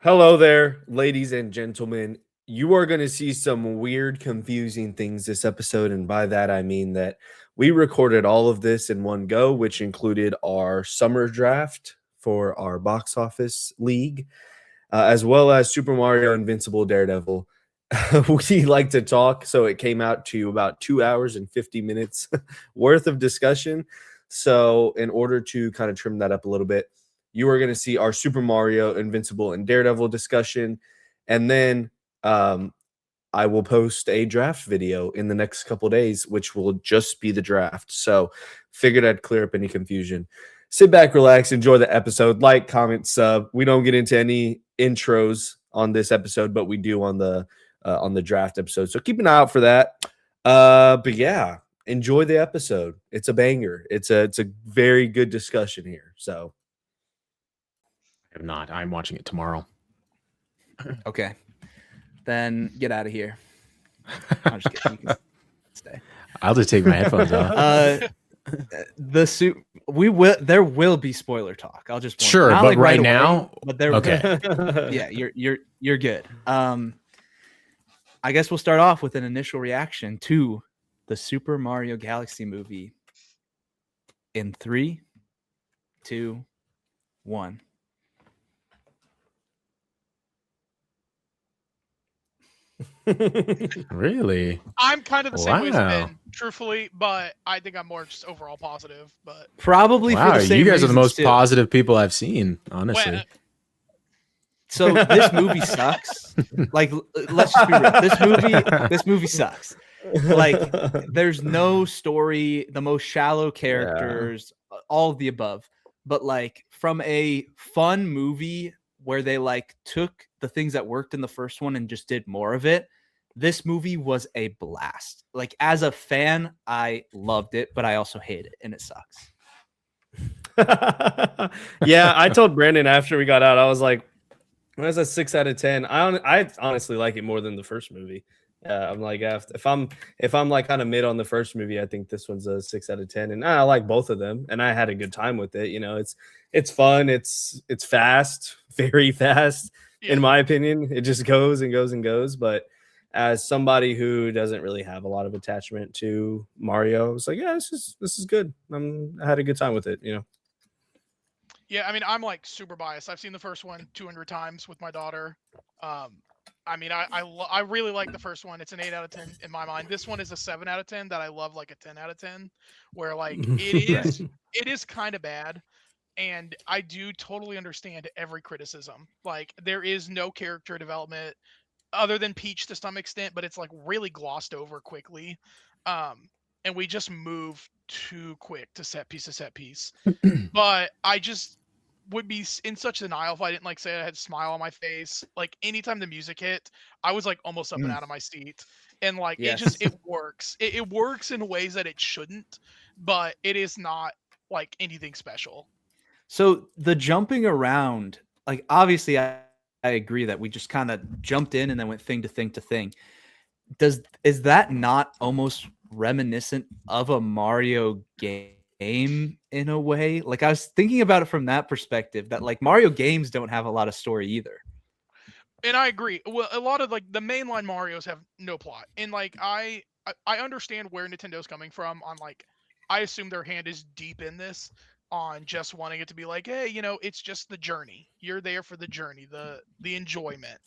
Hello there, ladies and gentlemen. You are going to see some weird, confusing things this episode. And by that, I mean that we recorded all of this in one go, which included our summer draft for our box office league, as well as Super Mario Invincible Daredevil. We like to talk, so it came out to about 2 hours and 50 minutes worth of discussion. So, in order to kind of trim that up a little bit, you are going to see our Super Mario, Invincible, and Daredevil discussion. And then I will post a draft video in the next couple days, which will just be the draft. So figured I'd clear up any confusion. Sit back, relax, enjoy the episode. Like, comment, sub. We don't get into any intros on this episode, but we do on the draft episode. So keep an eye out for that. But yeah, enjoy the episode. It's a banger. It's a very good discussion here. So I have not. I'm watching it tomorrow. Okay. Then get out of here. I'm just kidding. You can stay. I'll just take my headphones off. There will be spoiler talk. I'll just sure, not but like right away, now, but there. okay. Yeah, you're good. I guess we'll start off with an initial reaction to the Super Mario Galaxy movie. In 3, 2, 1. Really? I'm kind of the same way as Wow. Ben, truthfully, but I think I'm more just overall positive. But Probably Wow, for the same you guys are the reasons, most too. positive people I've seen, honestly. Well, So this movie sucks. Like, let's just be real. This movie sucks. Like, there's no story, the most shallow characters, all of the above. But like, from a fun movie where they like took the things that worked in the first one and just did more of it, this movie was a blast. Like, as a fan, I loved it, but I also hate it, and it sucks. Yeah, I told Brandon after we got out, I was like, "That's a 6 out of 10." I honestly like it more than the first movie. I'm like, if I'm like kind of mid on the first movie, I think this one's a 6 out of 10, and I like both of them, and I had a good time with it. You know, it's fun, it's fast, very fast, in my opinion. It just goes and goes and goes. But as somebody who doesn't really have a lot of attachment to Mario, I was like, yeah, this is good. I had a good time with it. You know. yeah, I mean, I'm like super biased. I've seen the first one 200 times with my daughter. I mean, I really like the first one. It's an 8 out of 10 in my mind. This one is a 7 out of 10 that I love, like a 10 out of 10, where like it is kind of bad. And I do totally understand every criticism. Like, there is no character development other than Peach to some extent, but it's like really glossed over quickly. And we just move too quick to set piece. But I just would be in such denial if I didn't like say I had a smile on my face. Like, anytime the music hit, I was like almost up and out of my seat. And like, it works. It works in ways that it shouldn't, but it is not like anything special. So the jumping around, like, obviously I agree that we just kind of jumped in and then went thing to thing to thing. Is that not almost reminiscent of a Mario game in a way? Like, I was thinking about it from that perspective, that like Mario games don't have a lot of story either. And I agree. Well, a lot of like the mainline Marios have no plot. And like I understand where Nintendo's coming from on like, I assume their hand is deep in this on just wanting it to be like, hey, you know, it's just the journey. You're there for the journey, the enjoyment.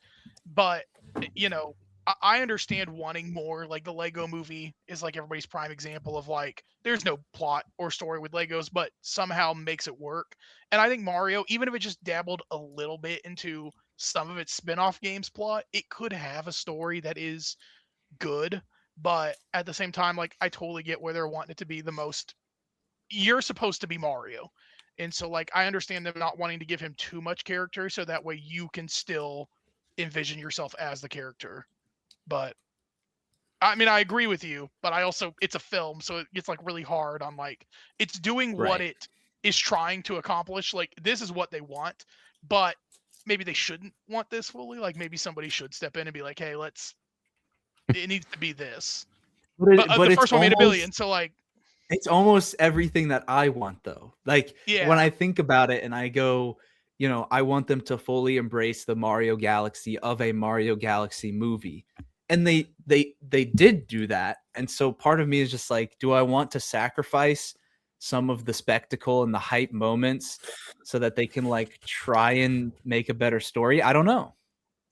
But you know, I understand wanting more. Like, the Lego movie is like everybody's prime example of like, there's no plot or story with Legos, but somehow makes it work. And I think Mario, even if it just dabbled a little bit into some of its spin-off games plot, it could have a story that is good. But at the same time, like, I totally get where they're wanting it to be the most. You're supposed to be Mario. And so like, I understand them not wanting to give him too much character, so that way you can still envision yourself as the character. But I mean, I agree with you, but I also, it's a film, so it gets like really hard on like, it's doing what it is trying to accomplish. Like, this is what they want, but maybe they shouldn't want this fully. Like, maybe somebody should step in and be like, hey, it needs to be this. But the first one made $1 billion, so like, it's almost everything that I want, though. Like, when I think about it and I go, you know, I want them to fully embrace the Mario Galaxy of a Mario Galaxy movie. And they did do that. And so part of me is just like, do I want to sacrifice some of the spectacle and the hype moments so that they can like try and make a better story? I don't know.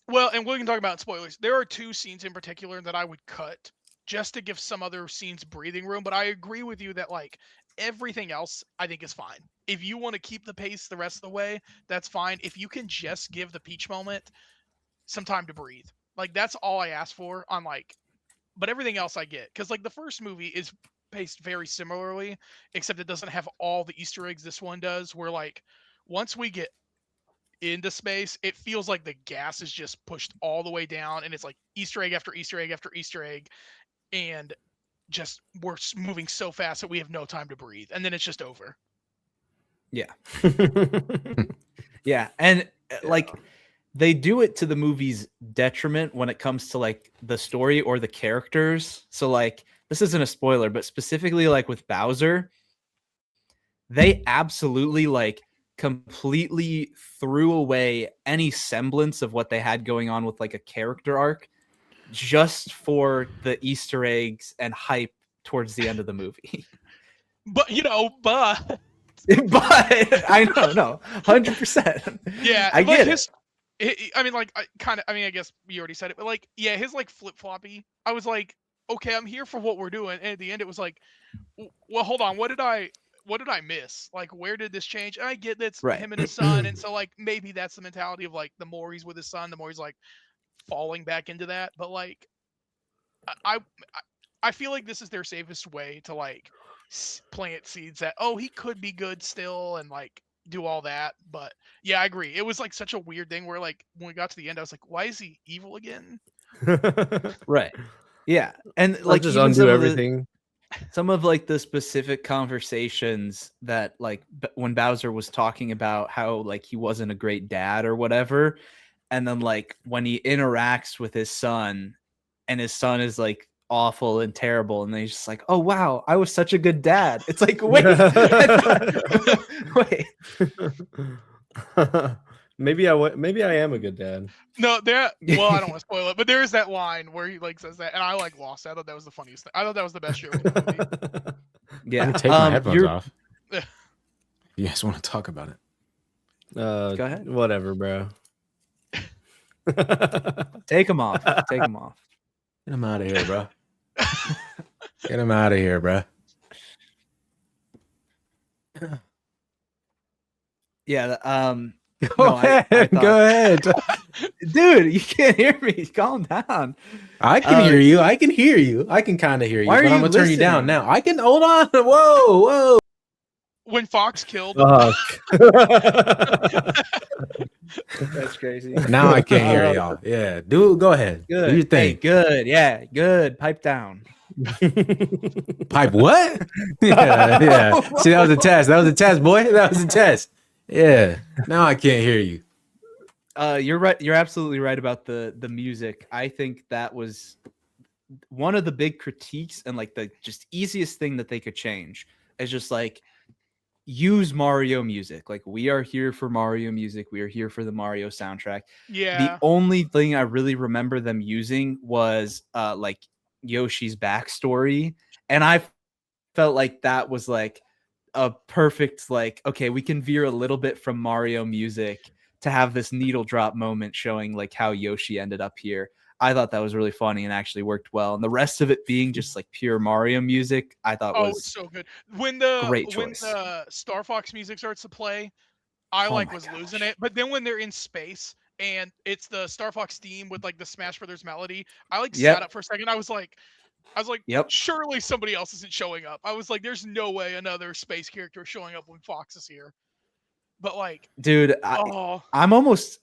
Well, and we can talk about spoilers. There are 2 scenes in particular that I would cut just to give some other scenes breathing room. But I agree with you that like everything else I think is fine. If you want to keep the pace the rest of the way, that's fine. If you can just give the Peach moment some time to breathe, like that's all I ask for on like. But everything else I get, because like the first movie is paced very similarly, except it doesn't have all the Easter eggs this one does. Where like once we get into space, it feels like the gas is just pushed all the way down, and it's like Easter egg after Easter egg after Easter egg, and just we're moving so fast that we have no time to breathe, and then it's just over. Yeah. Yeah. And like they do it to the movie's detriment when it comes to like the story or the characters. So like this isn't a spoiler, but specifically like with Bowser, they absolutely like completely threw away any semblance of what they had going on with like a character arc just for the Easter eggs and hype towards the end of the movie. But but I know, no, 100%. Yeah, I get it. I guess you already said it, but like, yeah, his like flip floppy. I was like, okay, I'm here for what we're doing, and at the end, it was like, well, hold on, what did I miss? Like, where did this change? And I get that's Right. him and his son, and so like maybe that's the mentality of like the more he's with his son, the more he's like falling back into that. But like, I feel like this is their safest way to like plant seeds that he could be good still, and like do all that. But yeah, I agree. It was like such a weird thing where like when we got to the end, I was like, why is he evil again? Right. Yeah. And Like like just even undo everything. some of like the specific conversations that like when Bowser was talking about how like he wasn't a great dad or whatever, and then like when he interacts with his son and his son is like awful and terrible, and then he's just like, oh wow, I was such a good dad. It's like, wait, wait. Maybe I am a good dad. No, well, I don't want to spoil it, but there is that line where he like says that, and I like lost it. I thought that was the funniest thing. I thought that was the best joke in the movie. Yeah, I can take my headphones off. You guys want to talk about it? Go ahead. Whatever, bro. Take them off. Take them off. Get him out of here, bro. Get him out of here, bro. Yeah. Go ahead. Go ahead. Dude, you can't hear me. Calm down. I can hear you. I can hear you. I can kind of hear you. Why are but you I'm gonna turn you down listening? now. I can hold on. Whoa, whoa. When Fox killed, That's crazy. Now I can't hear y'all. Yeah, dude, go ahead. Good. Do your thing. Hey, good. Yeah, good. Pipe down. Pipe what? Yeah. See, that was a test. That was a test, boy. That was a test. Yeah. Now I can't hear you. You're right. You're absolutely right about the music. I think that was one of the big critiques and like the just easiest thing that they could change is just like use Mario music. Like we are here for Mario music. We are here for the Mario soundtrack. yeah, The only thing I really remember them using was like Yoshi's backstory, and I felt like that was like a perfect like, okay, we can veer a little bit from Mario music to have this needle drop moment showing like how Yoshi ended up here. I thought that was really funny and actually worked well. And the rest of it being just like pure Mario music, I thought it's was so good. When the great choice. Star Fox music starts to play, I Oh like my was gosh. losing it. But then when they're in space and it's the Star Fox theme with like the Smash Brothers melody, I like Yep. sat up for a second. I was like, Yep. surely somebody else isn't showing up. I was like, there's no way another space character is showing up when Fox is here. But like, Dude, oh, I'm almost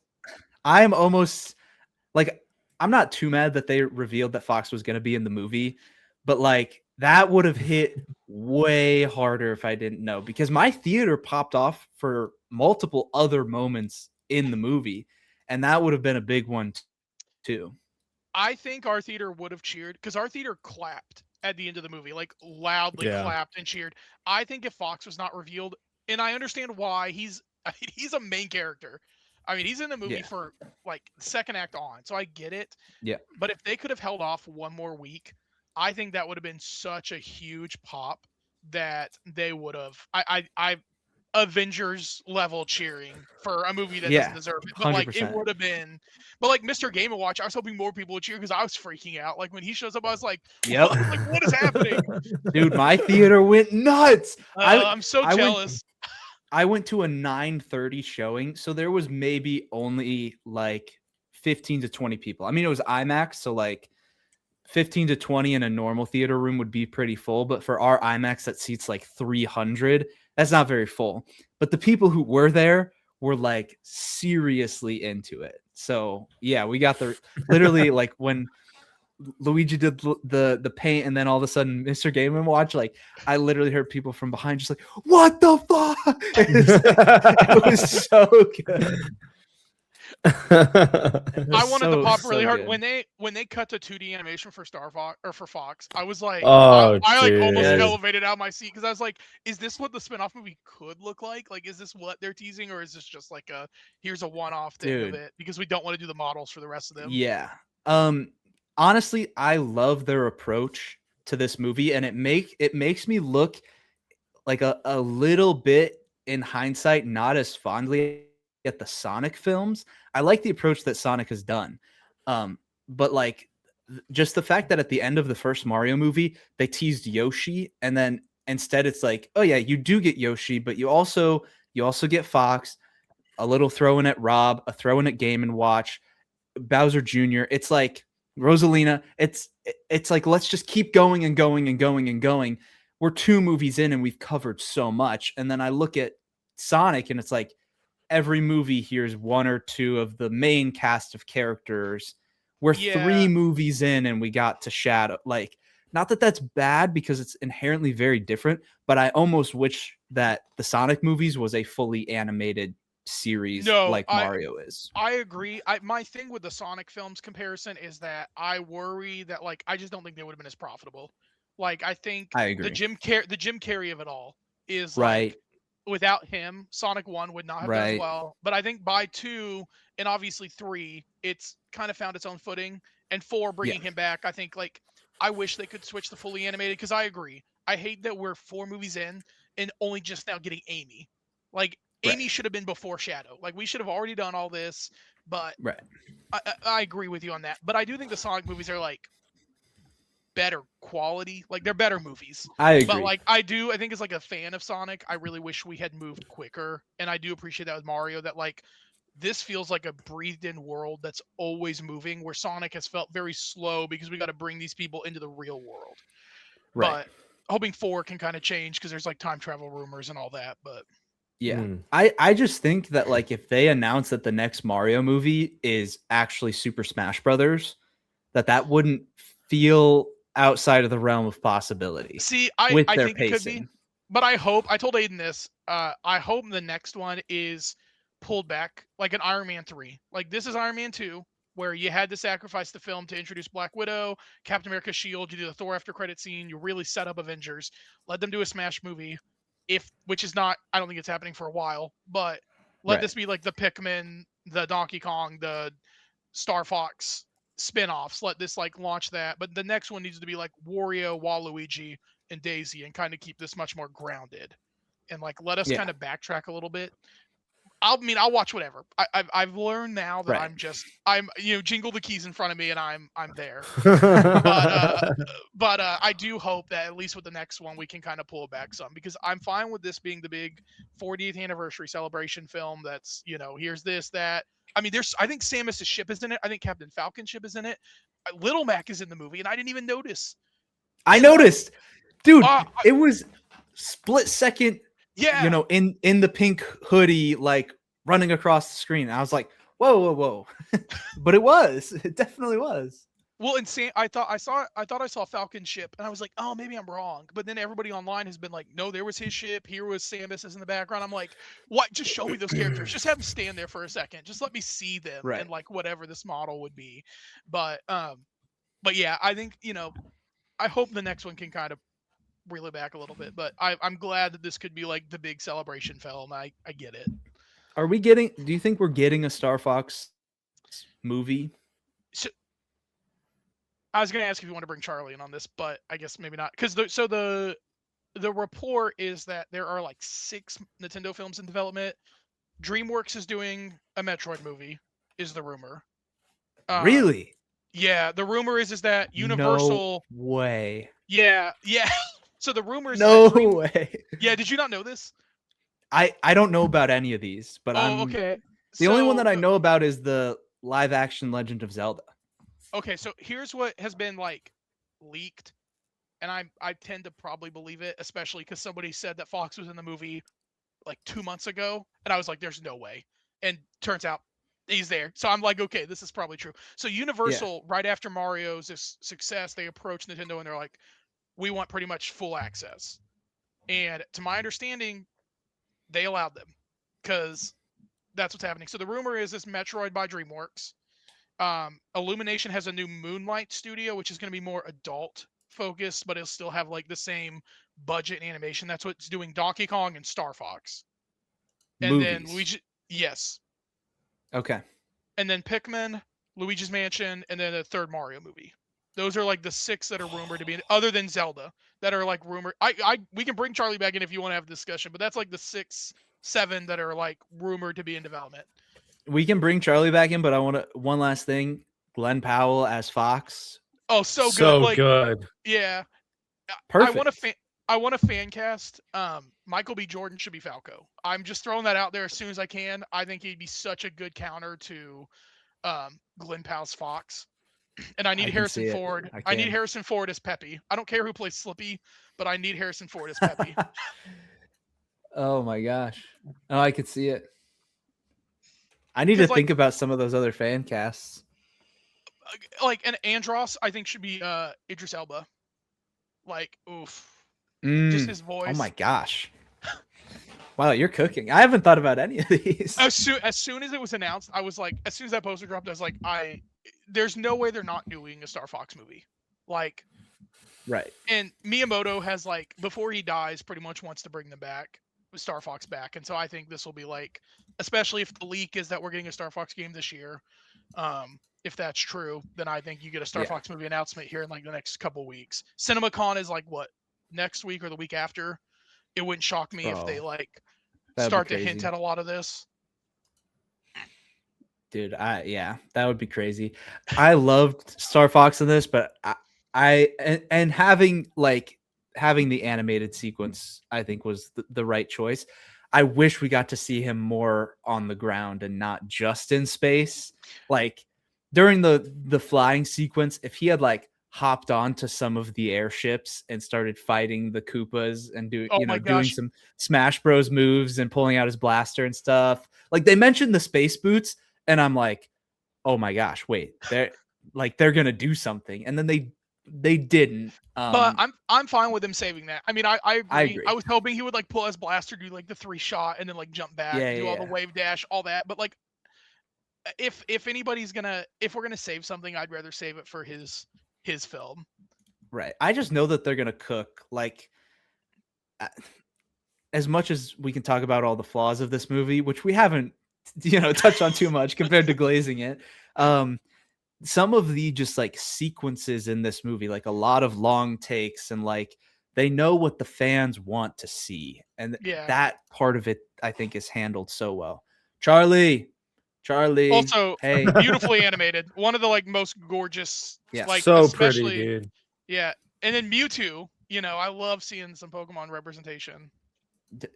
like, I'm not too mad that they revealed that Fox was going to be in the movie, but like that would have hit way harder if I didn't know, because my theater popped off for multiple other moments in the movie, and that would have been a big one too. I think our theater would have cheered because our theater clapped at the end of the movie, like loudly Yeah. clapped and cheered. I think if Fox was not revealed, and I understand why, he's I mean, he's a main character. I mean, he's in the movie Yeah. for like second act on, so I get it. Yeah. But if they could have held off one more week, I think that would have been such a huge pop that they would have. I Avengers level cheering for a movie that doesn't Yeah, deserve it. But like it 100%. would have been. But like Mr. Game & Watch, I was hoping more people would cheer because I was freaking out. Like when he shows up, I was like, Yep. like what is happening? Dude, my theater went nuts. I'm so I went- jealous. I went to a 9:30 showing, so there was maybe only like 15 to 20 people. I mean, it was IMAX, so like 15 to 20 in a normal theater room would be pretty full, but for our IMAX that seats like 300, that's not very full. But the people who were there were like seriously into it. So yeah, we got the literally like when Luigi did the paint, and then all of a sudden Mr. Game & Watch, like I literally heard people from behind just like, what the fuck? It was so good. I wanted to pop really hard good. when they cut to 2D animation for Star Fox or for Fox. I was like, Oh, I like almost dude. elevated out of my seat because I was like, is this what the spinoff movie could look like? Like, is this what they're teasing, or is this just like here's a one-off thing Dude. of it because we don't want to do the models for the rest of them? Yeah. Honestly, I love their approach to this movie, and it makes me look like a little bit in hindsight not as fondly at the Sonic films. I like the approach that Sonic has done. But like just the fact that at the end of the first Mario movie, they teased Yoshi, and then instead it's like, oh yeah, you do get Yoshi, but you also get Fox, a little throw in at Rob, a throw in at Game & Watch, Bowser Jr. It's like Rosalina. It's like, let's just keep going and going and going and going. We're 2 movies in and we've covered so much. And then I look at Sonic and it's like every movie here's 1 or 2 of the main cast of characters. We're 3 movies in and we got to Shadow. Like, not that that's bad because it's inherently very different, but I almost wish that the Sonic movies was a fully animated series like Mario is. I agree. My thing with the Sonic films comparison is that I worry that like I just don't think they would have been as profitable. Like I think I agree. the Jim Carrey of it all is Right. like without him, Sonic 1 would not have done as well. But I think by 2 and obviously 3, it's kind of found its own footing. And 4 bringing him back, I think like I wish they could switch to fully animated because I agree. I hate that we're 4 movies in and only just now getting Amy. Like Amy should have been before Shadow. Like we should have already done all this, but I agree with you on that. But I do think the Sonic movies are like better quality. Like they're better movies. I agree. But like I think as like a fan of Sonic, I really wish we had moved quicker. And I do appreciate that with Mario that like this feels like a breathed in world that's always moving, where Sonic has felt very slow because we got to bring these people into the real world. But hoping 4 can kind of change because there's like time travel rumors and all that. But yeah, I just think that like if they announce that the next Mario movie is actually Super Smash Brothers, that wouldn't feel outside of the realm of possibility. See, I think it could be, but I told Aiden this, I hope the next one is pulled back like an Iron Man 3. Like this is Iron Man 2, where you had to sacrifice the film to introduce Black Widow, Captain America's Shield, you do the Thor after credit scene, you really set up Avengers, let them do a Smash movie. Which is not, I don't think it's happening for a while, but let this be like the Pikmin, the Donkey Kong, the Star Fox spin-offs. Let this like launch that. But the next one needs to be like Wario, Waluigi, and Daisy and kind of keep this much more grounded. And like let us kind of backtrack a little bit. I'll watch whatever. I've learned now that I'm jingle the keys in front of me and I'm there. but I do hope that at least with the next one we can kind of pull it back some, because I'm fine with this being the big 40th anniversary celebration film. That's here's this that. I mean, I think Samus's ship is in it. I think Captain Falcon's ship is in it. Little Mac is in the movie, and I didn't even notice. I noticed, dude. It was split second. Yeah, in the pink hoodie, like running across the screen. I was like, whoa. But it definitely was. Well, and I thought I saw Falcon's ship, and I was like, oh, maybe I'm wrong. But then everybody online has been like, no, there was his ship. Here was Samus's in the background. I'm like, what? Just show me those characters. Just have them stand there for a second. Just let me see them and like whatever this model would be. But yeah, I think I hope the next one can kind of reel it back a little bit. But I'm glad that this could be like the big celebration film. I get it. Are we getting? Do you think we're getting a Star Fox movie? I was going to ask if you want to bring Charlie in on this, but I guess maybe not. Because the report is that there are like 6 Nintendo films in development. DreamWorks is doing a Metroid movie, is the rumor. Really? Yeah, the rumor is that Universal. No way. Yeah. So the rumor is No that way. Yeah, did you not know this? I don't know about any of these, but okay. The only one that I So- know about is the live action Legend of Zelda. Okay, so here's what has been like leaked, and I tend to probably believe it, especially because somebody said that Fox was in the movie like 2 months ago, and I was like, "There's no way," and turns out he's there. So I'm like, "Okay, this is probably true." So Universal, right after Mario's success, they approached Nintendo and they're like, "We want pretty much full access," and to my understanding, they allowed them because that's what's happening. So the rumor is this Metroid by DreamWorks. Illumination has a new Moonlight studio, which is going to be more adult focused, but it'll still have like the same budget and animation. That's what's doing Donkey Kong and Star Fox. And then Luigi, yes. Okay. And then Pikmin, Luigi's Mansion, and then a third Mario movie. Those are like the 6 that are rumored to be, other than Zelda, that are like rumored. We can bring Charlie back in if you want to have a discussion, but that's like the 6, 7 that are like rumored to be in development. We can bring Charlie back in, but I want to one last thing. Glenn Powell as Fox. Oh, so good. So like, good. Yeah. Perfect. I want a fan cast. Michael B. Jordan should be Falco. I'm just throwing that out there as soon as I can. I think he'd be such a good counter to Glenn Powell's Fox. And I need Harrison Ford. I need Harrison Ford as Peppy. I don't care who plays Slippy, but I need Harrison Ford as Peppy. Oh my gosh. Oh, I could see it. I need to think about some of those other fan casts. Like an Andros, I think should be Idris Elba. Like, oof. Just his voice. Oh my gosh. Wow, you're cooking. I haven't thought about any of these. As soon as it was announced, I was like, as soon as that poster dropped, I was like, there's no way they're not doing a Star Fox movie. Like, right. And Miyamoto has like, before he dies, pretty much wants to bring them back, Star Fox back. And so I think this will be like, especially if the leak is that we're getting a Star Fox game this year. If that's true, then I think you get a Star Fox movie announcement here in like the next couple weeks. CinemaCon is like what, next week or the week after? It wouldn't shock me if they like start to hint at a lot of this. Dude, that would be crazy. I loved Star Fox in this, but and having the animated sequence, I think was the right choice. I wish we got to see him more on the ground and not just in space. Like during the flying sequence, if he had like hopped onto some of the airships and started fighting the Koopas and doing some Smash Bros moves and pulling out his blaster and stuff. Like they mentioned the space boots, and I'm like, oh my gosh, wait, they're gonna do something, and then they didn't. But I'm fine with them saving that. I mean, I agree. I agree. I was hoping he would like pull his blaster, do like the 3 shot, and then like jump back, do all the wave dash, all that. But like, if we're gonna save something, I'd rather save it for his film. Right. I just know that they're gonna cook. Like, as much as we can talk about all the flaws of this movie, which we haven't, touched on too much compared to glazing it. Some of the just like sequences in this movie, like a lot of long takes, and like they know what the fans want to see, and that part of it I think is handled so well. Charlie, Also, hey, beautifully animated. One of the like most gorgeous. Yeah, like, so pretty, dude. Yeah, and then Mewtwo. I love seeing some Pokemon representation.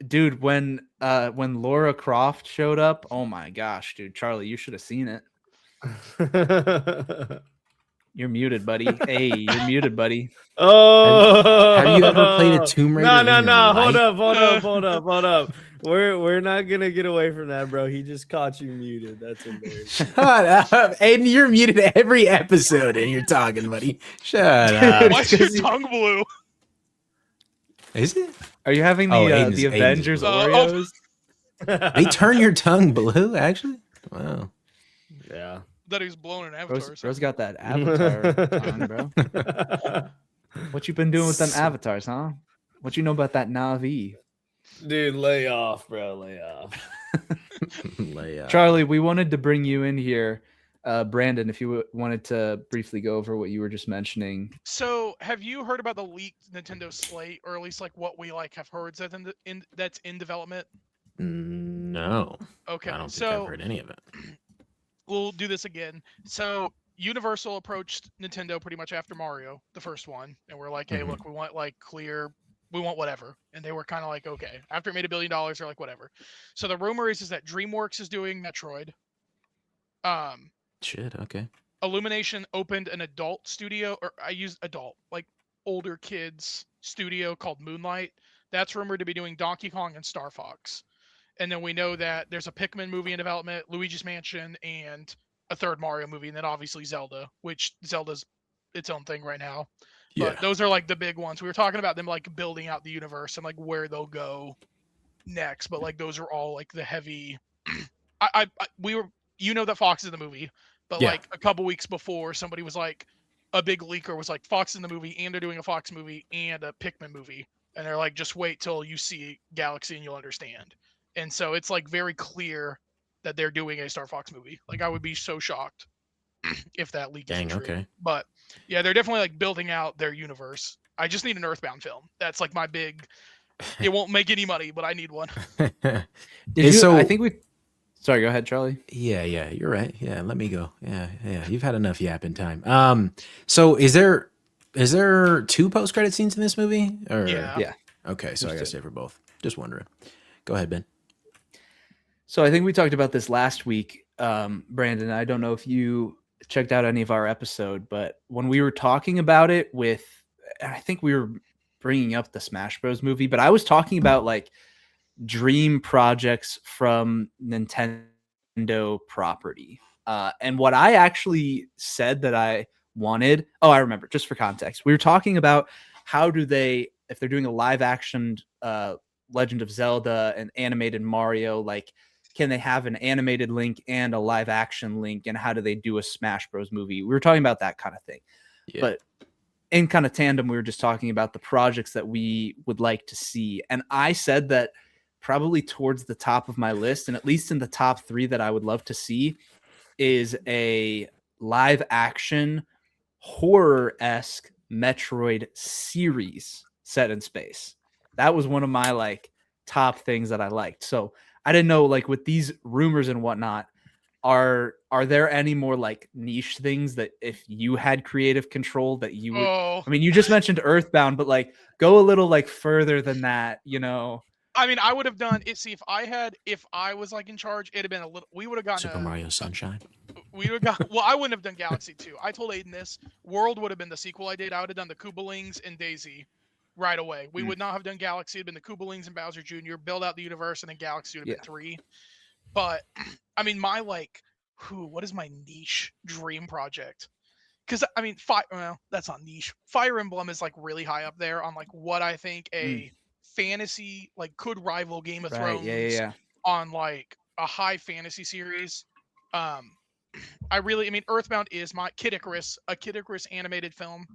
Dude, when Laura Croft showed up, oh my gosh, dude, Charlie, you should have seen it. You're muted, buddy. Hey, you're muted, buddy. Oh, have you ever played a Tomb Raider? No. Hold up. We're not gonna get away from that, bro. He just caught you muted. That's embarrassing. Shut up, Aiden. You're muted every episode, and you're talking, buddy. Shut up. Why's your tongue blue? Is it? Are you having the Avengers Oreos? They turn your tongue blue, actually? Wow. Yeah. That he's blown an Avatar. Bro's got that Avatar tongue, bro. What you been doing with them avatars, huh? What you know about that Na'vi? Dude, lay off, bro. Lay off. Leia. Charlie, we wanted to bring you in here. Brandon, if you wanted to briefly go over what you were just mentioning. So, have you heard about the leaked Nintendo slate, or at least like what we like have heard that's in development? No. Okay, I don't think I've so heard any of it. we'll do this again. So, Universal approached Nintendo pretty much after Mario, the first one, and we're like, "Hey, Mhm. look, we want like we want whatever." And they were kind of like, "Okay." After it made $1 billion, they're like, "Whatever." So the rumor is that DreamWorks is doing Metroid. Um, Shit, okay. Illumination opened an adult studio, or I used adult, like older kids studio called Moonlight. That's rumored to be doing Donkey Kong and Star Fox. And then we know that there's a Pikmin movie in development, Luigi's Mansion, and a third Mario movie, and then obviously Zelda, which Zelda's its own thing right now. But Yeah. those are like the big ones. We were talking about them like building out the universe and like where they'll go next, but like those are all like the heavy. We were, you know, that Fox is in the movie, but Yeah. like a couple weeks before, somebody was like, a big leaker was like, Fox is in the movie, and they're doing a Fox movie and a Pikmin movie, and they're like, just wait till you see Galaxy and you'll understand. And so it's like very clear that they're doing a Star Fox movie. Like I would be so shocked if that leak Dang, isn't true. okay. But yeah, they're definitely like building out their universe. I just need an Earthbound film. That's like my big. It won't make any money, but I need one. Did you? So- I think we. Sorry, go ahead, Charlie. Yeah, you're right. Yeah, let me go. Yeah. You've had enough yapping time. So is there 2 post-credit scenes in this movie? Or Yeah. Okay, so I There's gotta 2. say for both. Just wondering. Go ahead, Ben. So I think we talked about this last week, Brandon. I don't know if you checked out any of our episode, but when we were talking about it I think we were bringing up the Smash Bros. Movie, but I was talking about like dream projects from Nintendo property. And what I actually said that I wanted, I remember, just for context, we were talking about how do they, if they're doing a live action Legend of Zelda and animated Mario, like, can they have an animated Link and a live action Link, and how do they do a Smash Bros movie? We were talking about that kind of thing. Yeah. But in kind of tandem, we were just talking about the projects that we would like to see. And I said that probably towards the top of my list, and at least in the top 3 that I would love to see, is a live action horror-esque Metroid series set in space. That was one of my like top things that I liked. So I didn't know, like, with these rumors and whatnot, are there any more like niche things that if you had creative control that you would? Oh, I mean, you just mentioned Earthbound, but like go a little like further than that, you know. I mean, I would have done it. See, if I was like in charge, it'd have been a little. We would have gotten Super Mario Sunshine. We would have got. Well, I wouldn't have done Galaxy 2. I told Aiden this. World would have been the sequel I did. I would have done the Koobalings and Daisy right away. We would not have done Galaxy. It'd been the Koobalings and Bowser Jr. Build out the universe, and then Galaxy would have been 3. But I mean, my like, what is my niche dream project? Because I mean, well, that's not niche. Fire Emblem is like really high up there on like what I think a fantasy like could rival Game of Thrones on like a high fantasy series. I mean, Earthbound is my Kid Icarus, a Kid Icarus animated film.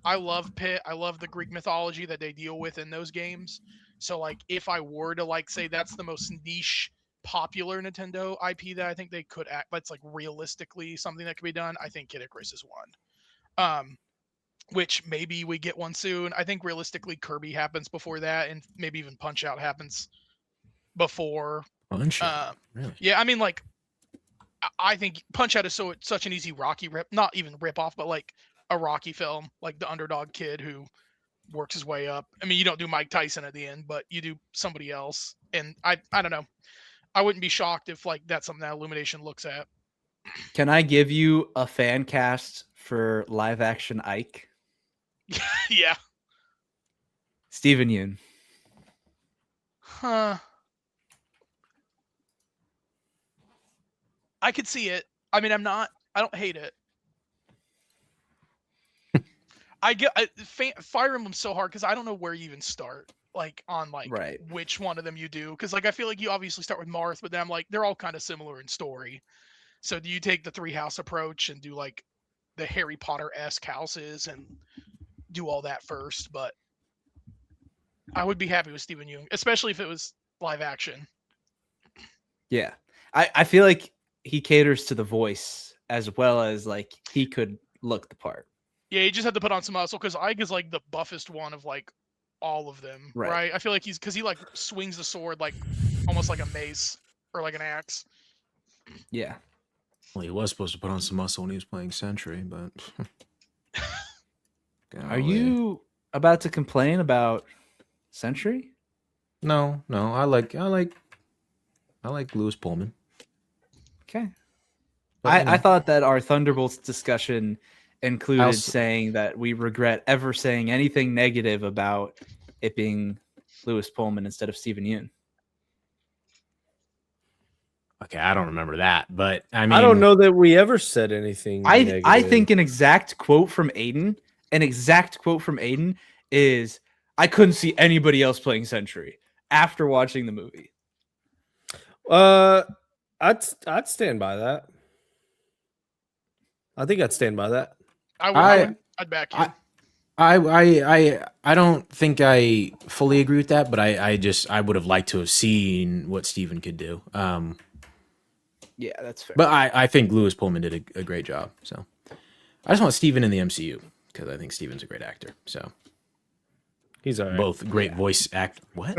I love Pit. I love the Greek mythology that they deal with in those games. So like, if I were to like say that's the most niche popular Nintendo IP that I think they could act, that's like realistically something that could be done, I think Kid Icarus is one. Which maybe we get one soon. I think realistically Kirby happens before that, and maybe even Punch Out happens before. Punch Out? Really? Yeah, I mean, like, I think Punch Out is such an easy Rocky rip, not even rip off, but like a Rocky film, like the underdog kid who works his way up. I mean, you don't do Mike Tyson at the end, but you do somebody else. And I don't know. I wouldn't be shocked if like that's something that Illumination looks at. Can I give you a fan cast for live action Ike? Yeah. Steven Yeun. Huh. I could see it. I mean, I don't hate it. Fire Emblem's so hard because I don't know where you even start. Like on like which one of them you do, because like I feel like you obviously start with Marth, but then I'm like they're all kind of similar in story. So do you take the 3 house approach and do like the Harry Potter-esque houses and do all that first? But I would be happy with Steven Yeun, especially if it was live action. Yeah. I feel like he caters to the voice as well as like he could look the part. Yeah, he just had to put on some muscle because Ike is like the buffest one of like all of them, Right. right? I feel like because he like swings the sword like almost like a mace or like an axe. Yeah. Well, he was supposed to put on some muscle when he was playing Sentry, but Are you about to complain about Sentry? No. I like Lewis Pullman. Okay. But, you know. I thought that our Thunderbolts discussion included Also- saying that we regret ever saying anything negative about it being Lewis Pullman instead of Steven Yeun. Okay, I don't remember that, but I mean, I don't know that we ever said anything. I think an exact quote from Aiden is, "I couldn't see anybody else playing Sentry after watching the movie." I'd stand by that. I think I'd stand by that. I'd back you. I don't think I fully agree with that, but I would have liked to have seen what Steven could do. Yeah, that's fair. But I think Lewis Pullman did a great job. So I just want Steven in the MCU because I think Steven's a great actor. So He's all right. both great voice act. What?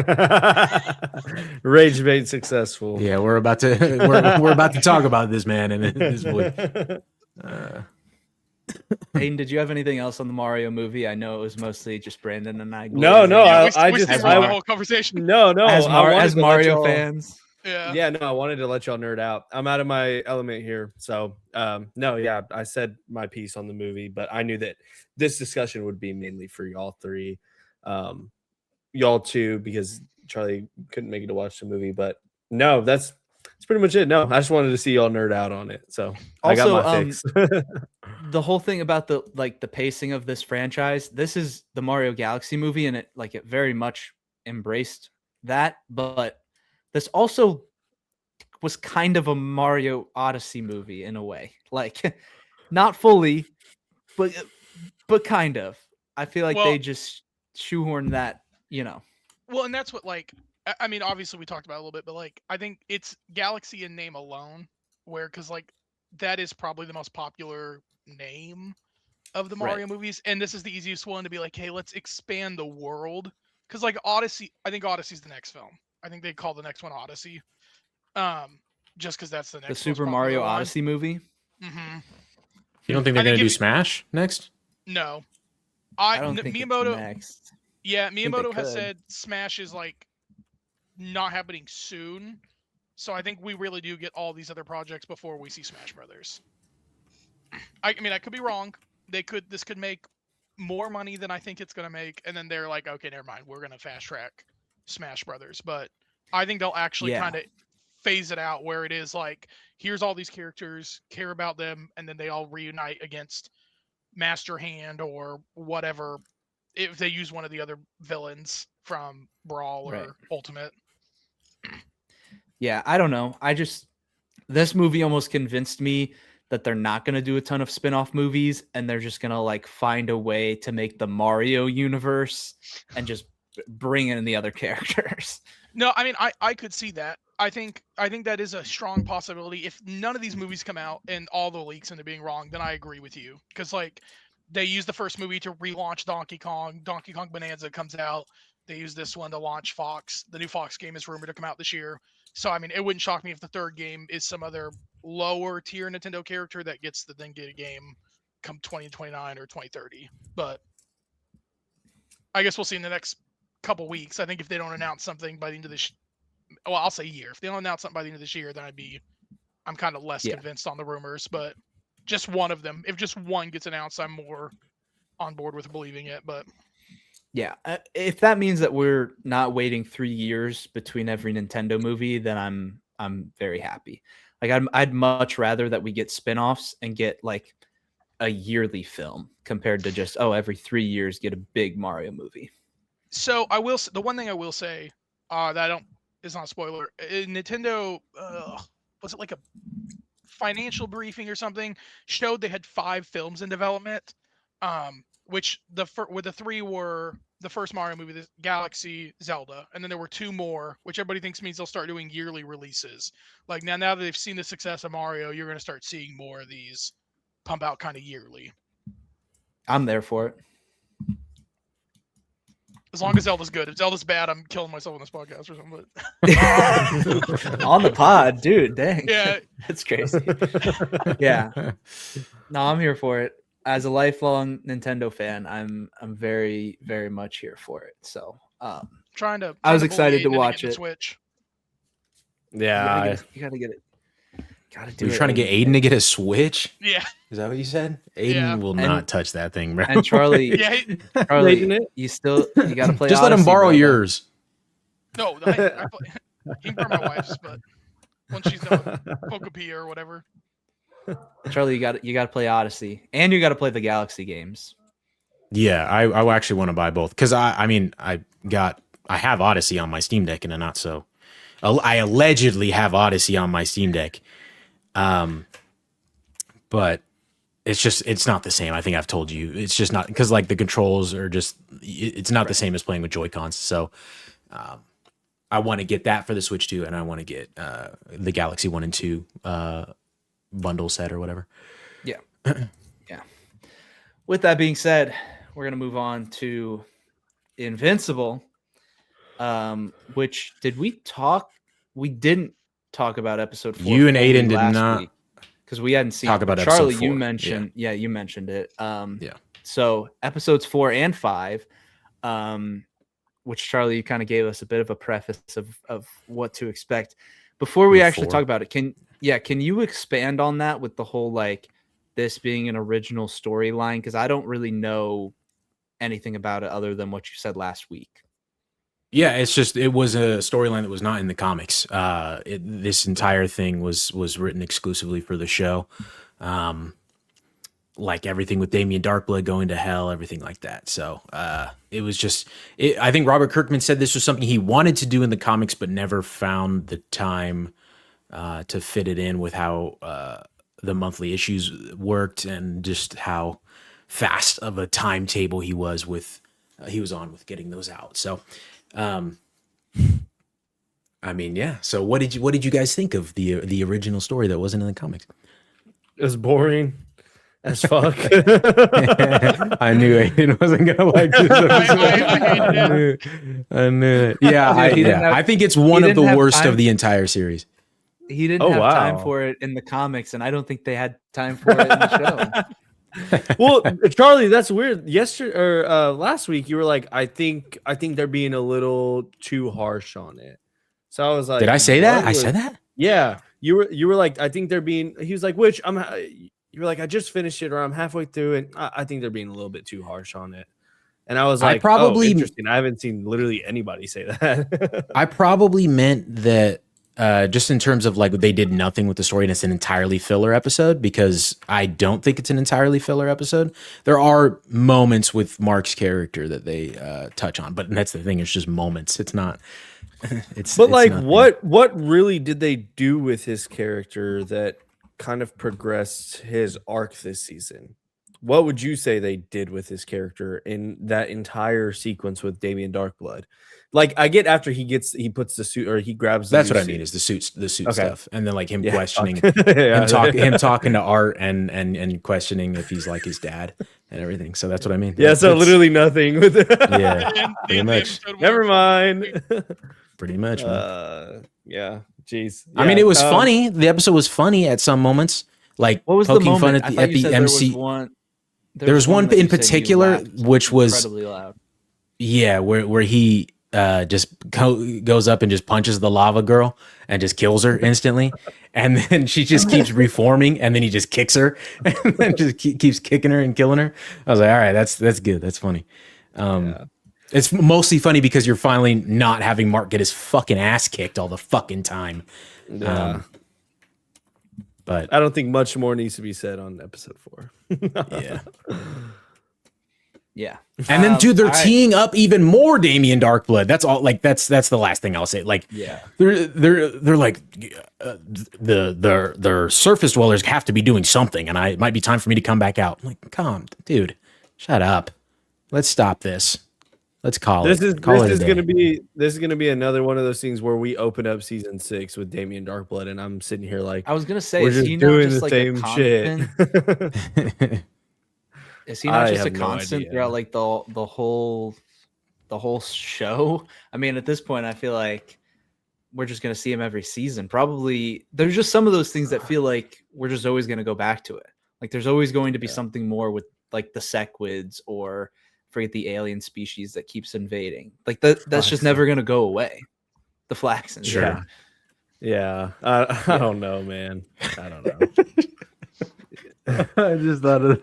Rage bait successful. Yeah, we're about to talk about this man and his voice. Aiden, did you have anything else on the Mario movie? I know it was mostly just Brandon and I. No, Yeah, I we just skimmed I- the whole conversation. no. as I wanted to let Mario y'all- fans. Yeah. Yeah, no, I wanted to let y'all nerd out. I'm out of my element here. So, no, yeah, I said my piece on the movie, but I knew that this discussion would be mainly for y'all three. Y'all too, because Charlie couldn't make it to watch the movie. But no, that's pretty much it. No, I just wanted to see y'all nerd out on it. So I got Also, my fix. The whole thing about the pacing of this franchise, this is the Mario Galaxy movie, and it very much embraced that, but this also was kind of a Mario Odyssey movie in a way. Like not fully, but kind of. I feel like they just shoehorned that, Well, and that's what I mean, obviously we talked about it a little bit, but I think it's Galaxy in name alone, because that is probably the most popular name of the Mario movies, and this is the easiest one to be like, hey, let's expand the world, because Odyssey, I think Odyssey's the next film. I think they call the next one Odyssey, just because that's the next. The Super Mario Odyssey movie. Mm-hmm. You don't think they're gonna do Smash next? No, I don't think Miyamoto. it's next. Yeah, they Miyamoto has could. said Smash is not happening soon, so I think we really do get all these other projects before we see Smash Brothers. I mean, I could be wrong. This could make more money than I think it's gonna make, and then they're like, okay, never mind, we're gonna fast track Smash Brothers. But I think they'll actually kind of phase it out where it is here's all these characters, care about them, and then they all reunite against Master Hand or whatever, if they use one of the other villains from Brawl or Ultimate. Yeah, I don't know. This movie almost convinced me that they're not going to do a ton of spin-off movies, and they're just going to find a way to make the Mario universe and just bring in the other characters. No, I mean, I could see that. I think that is a strong possibility. If none of these movies come out and all the leaks end up being wrong, then I agree with you. Because they use the first movie to relaunch Donkey Kong. Donkey Kong Bonanza comes out. They use this one to launch Fox. The new Fox game is rumored to come out this year. So, I mean, it wouldn't shock me if the third game is some other lower tier Nintendo character that gets the then get a game come 2029 or 2030. But I guess we'll see in the next couple weeks. I think if they don't announce something by the end of this, I'll say year. If they don't announce something by the end of this year, then I'm kind of less convinced on the rumors. But just one of them, if just one gets announced, I'm more on board with believing it. But yeah, if that means that we're not waiting 3 years between every Nintendo movie, then I'm very happy. I'd much rather that we get spin-offs and get a yearly film compared to just every 3 years get a big Mario movie. So the one thing I will say that is not a spoiler. Nintendo was it a financial briefing or something showed they had 5 films in development, which the 3 were the first Mario movie, the Galaxy, Zelda, and then there were 2 more, which everybody thinks means they'll start doing yearly releases. Like now that they've seen the success of Mario, you're going to start seeing more of these pump out kind of yearly. I'm there for it. As long as Zelda's good. If Zelda's bad, I'm killing myself on this podcast or something. On the pod, dude. Dang. Yeah. That's crazy. Yeah. No, I'm here for it. As a lifelong Nintendo fan, I'm very, very much here for it. So Trying to. I was excited to watch it. Switch. Yeah, you gotta get it. Gotta do You're it. trying to get Aiden to get a Switch? Yeah. Is that what you said? Aiden Yeah. will not touch that thing, bro. And Charlie, Yeah. Charlie, Rating it? you gotta play. Just let him Odyssey, borrow brother. yours. No, I play, you can borrow my wife's, but once she's done with Pokopia or whatever. Charlie, you got to play Odyssey, and you got to play the Galaxy games. Yeah, I actually want to buy both because I have Odyssey on my Steam Deck and not so. I allegedly have Odyssey on my Steam Deck, but it's not the same. I think I've told you it's just not because like the controls are just it's not the same as playing with Joy-Cons. So I want to get that for the Switch too, and I want to get the Galaxy 1 and 2 bundle set or whatever. Yeah. Yeah. With that being said, we're going to move on to Invincible, which we didn't talk about episode 4. You and Aiden did not because we hadn't seen talk about Charlie, episode 4. you mentioned, you mentioned it. Yeah. So episodes 4 and 5, which Charlie, you kind of gave us a bit of a preface of what to expect before we actually talk about it. Can you expand on that with the whole like this being an original storyline? Because I don't really know anything about it other than what you said last week. Yeah, it was a storyline that was not in the comics. This entire thing was written exclusively for the show. Like everything with Damien Darkblood going to hell, everything like that. So it was I think Robert Kirkman said this was something he wanted to do in the comics, but never found the time to fit it in with how the monthly issues worked and just how fast of a timetable he was on with getting those out. So, I mean, yeah. So what did you guys think of the original story that wasn't in the comics? it was boring as fuck. I knew Aiden wasn't gonna like this episode. I knew it. Yeah, I think it's one of the worst of the entire series. He didn't have time for it in the comics, and I don't think they had time for it in the show. Well, Charlie, that's weird. Yesterday or last week, you were like, I think they're being a little too harsh on it. So I was like, did I say that? I said that? Yeah, you were like, I think they're being. He was like, which you were like, I just finished it or I'm halfway through, and I think they're being a little bit too harsh on it. And I was like, interesting. I haven't seen literally anybody say that. I probably meant that. Just in terms of like they did nothing with the story and it's an entirely filler episode, because I don't think it's an entirely filler episode. There are moments with Mark's character that they touch on, but that's the thing. It's just moments. It's not. But like, what really did they do with his character that kind of progressed his arc this season? What would you say they did with his character in that entire sequence with Damien Darkblood? Like, I get after he puts the suit or he grabs. That's what I mean is the suit stuff, and then like him questioning, him talking to Art and questioning if he's like his dad and everything. So that's what I mean. Yeah, so literally nothing with it. Yeah, pretty much. Never mind. Pretty much. Yeah. Jeez. Yeah, I mean, it was funny. The episode was funny at some moments, like what was poking the fun moment? at the MC. There was one in particular, which was incredibly loud. Yeah, where he just goes up and just punches the lava girl and just kills her instantly, and then she just keeps reforming, and then he just kicks her and then just keeps kicking her and killing her. I was like, all right, that's good, that's funny. It's mostly funny because you're finally not having Mark get his fucking ass kicked all the fucking time. Yeah. But I don't think much more needs to be said on episode 4. Yeah. Yeah. And then dude, they're teeing up even more Damien Darkblood. That's all. Like that's the last thing I'll say. Like, yeah, they're like their surface dwellers have to be doing something, and it might be time for me to come back out. I'm like, dude, shut up. Let's stop this. Let's call This it. is Call this it is a gonna day. be another one of those things where we open up season 6 with Damien Darkblood, and I'm sitting here like I was gonna say, we're is he just now doing just the like a same shit. constant? Is he not I just a have no constant idea. throughout like the whole show? I mean, at this point, I feel like we're just gonna see him every season. Probably there's just some of those things that feel like we're just always gonna go back to it. Like there's always going to be something more with like the sequids or forget the alien species that keeps invading. Like that's just never gonna go away. The Flaxens. Sure. Yeah. I don't know, man. I don't know. I just thought of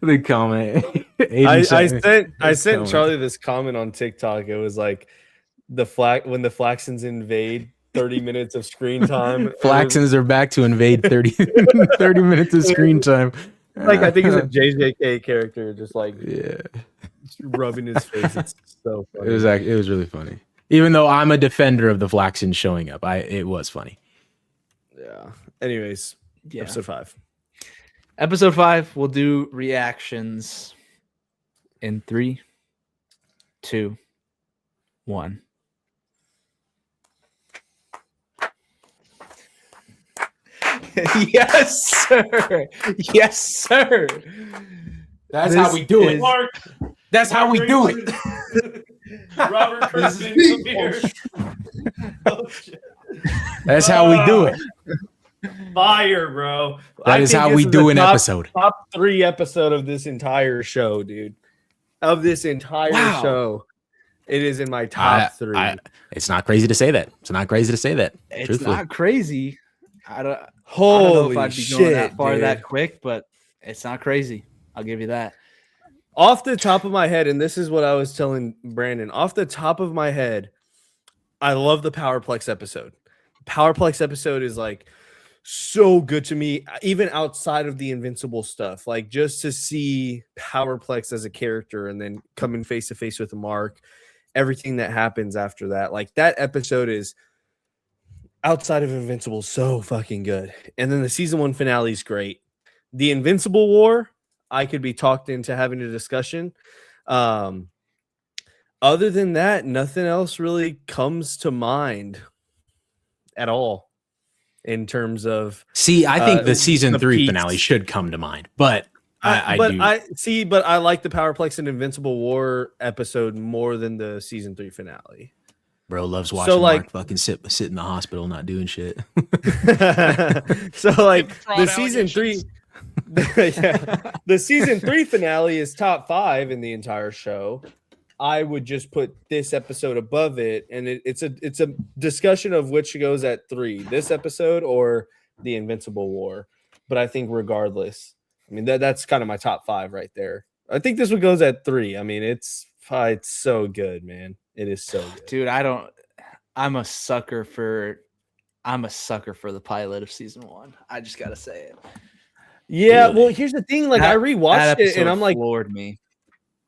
the comment. I sent comment. Charlie this comment on TikTok. It was like when the Flaxens invade, 30 minutes of screen time. Flaxens are back to invade 30 minutes of screen time. Like I think it's a JJK character, just like yeah, just rubbing his face. It's so funny. it was really funny. Even though I'm a defender of the Flaxens showing up, it was funny. Yeah. Anyways, Yeah. episode 5. Episode 5, we'll do reactions in 3, 2, 1. Yes, sir. Yes, sir. That's how we do it. Mark, That's how we do it. Robert Kirkman, come here. That's how we do it. Fire, bro. That is how we do an episode. Top 3 episode of this entire show, dude. Of this entire show. It is in my top 3. It's not crazy to say that. It's not crazy to say that. It's truthfully. not crazy. I don't know Holy if I'd be shit, going that far dude. that quick, but it's not crazy. I'll give you that. Off the top of my head, and this is what I was telling Brandon, off the top of my head, I love the Powerplex episode. Powerplex episode is like so good to me, even outside of the Invincible stuff. Like just to see Powerplex as a character and then coming face to face with Mark, everything that happens after that. Like that episode is outside of Invincible so fucking good. And then the season 1 finale is great. The Invincible War, I could be talked into having a discussion. Other than that, nothing else really comes to mind at all in terms of. See, I think the season the 3 peaks. finale should come to mind, but I do. But I like the Powerplex and Invincible War episode more than the season 3 finale. Bro loves watching Mark fucking sit in the hospital not doing shit. So like Fraud the season 3. The season 3 finale is top 5 in the entire show. I would just put this episode above it, and it's a discussion of which goes at 3, this episode or the Invincible War. But I think regardless, I mean that's kind of my top 5 right there. I think this one goes at 3. I mean it's so good, man. It is so good. Dude, I'm a sucker for the pilot of season 1. I just gotta say it. Yeah, Really? well, here's the thing. Like I rewatched it, and I'm like, floored me.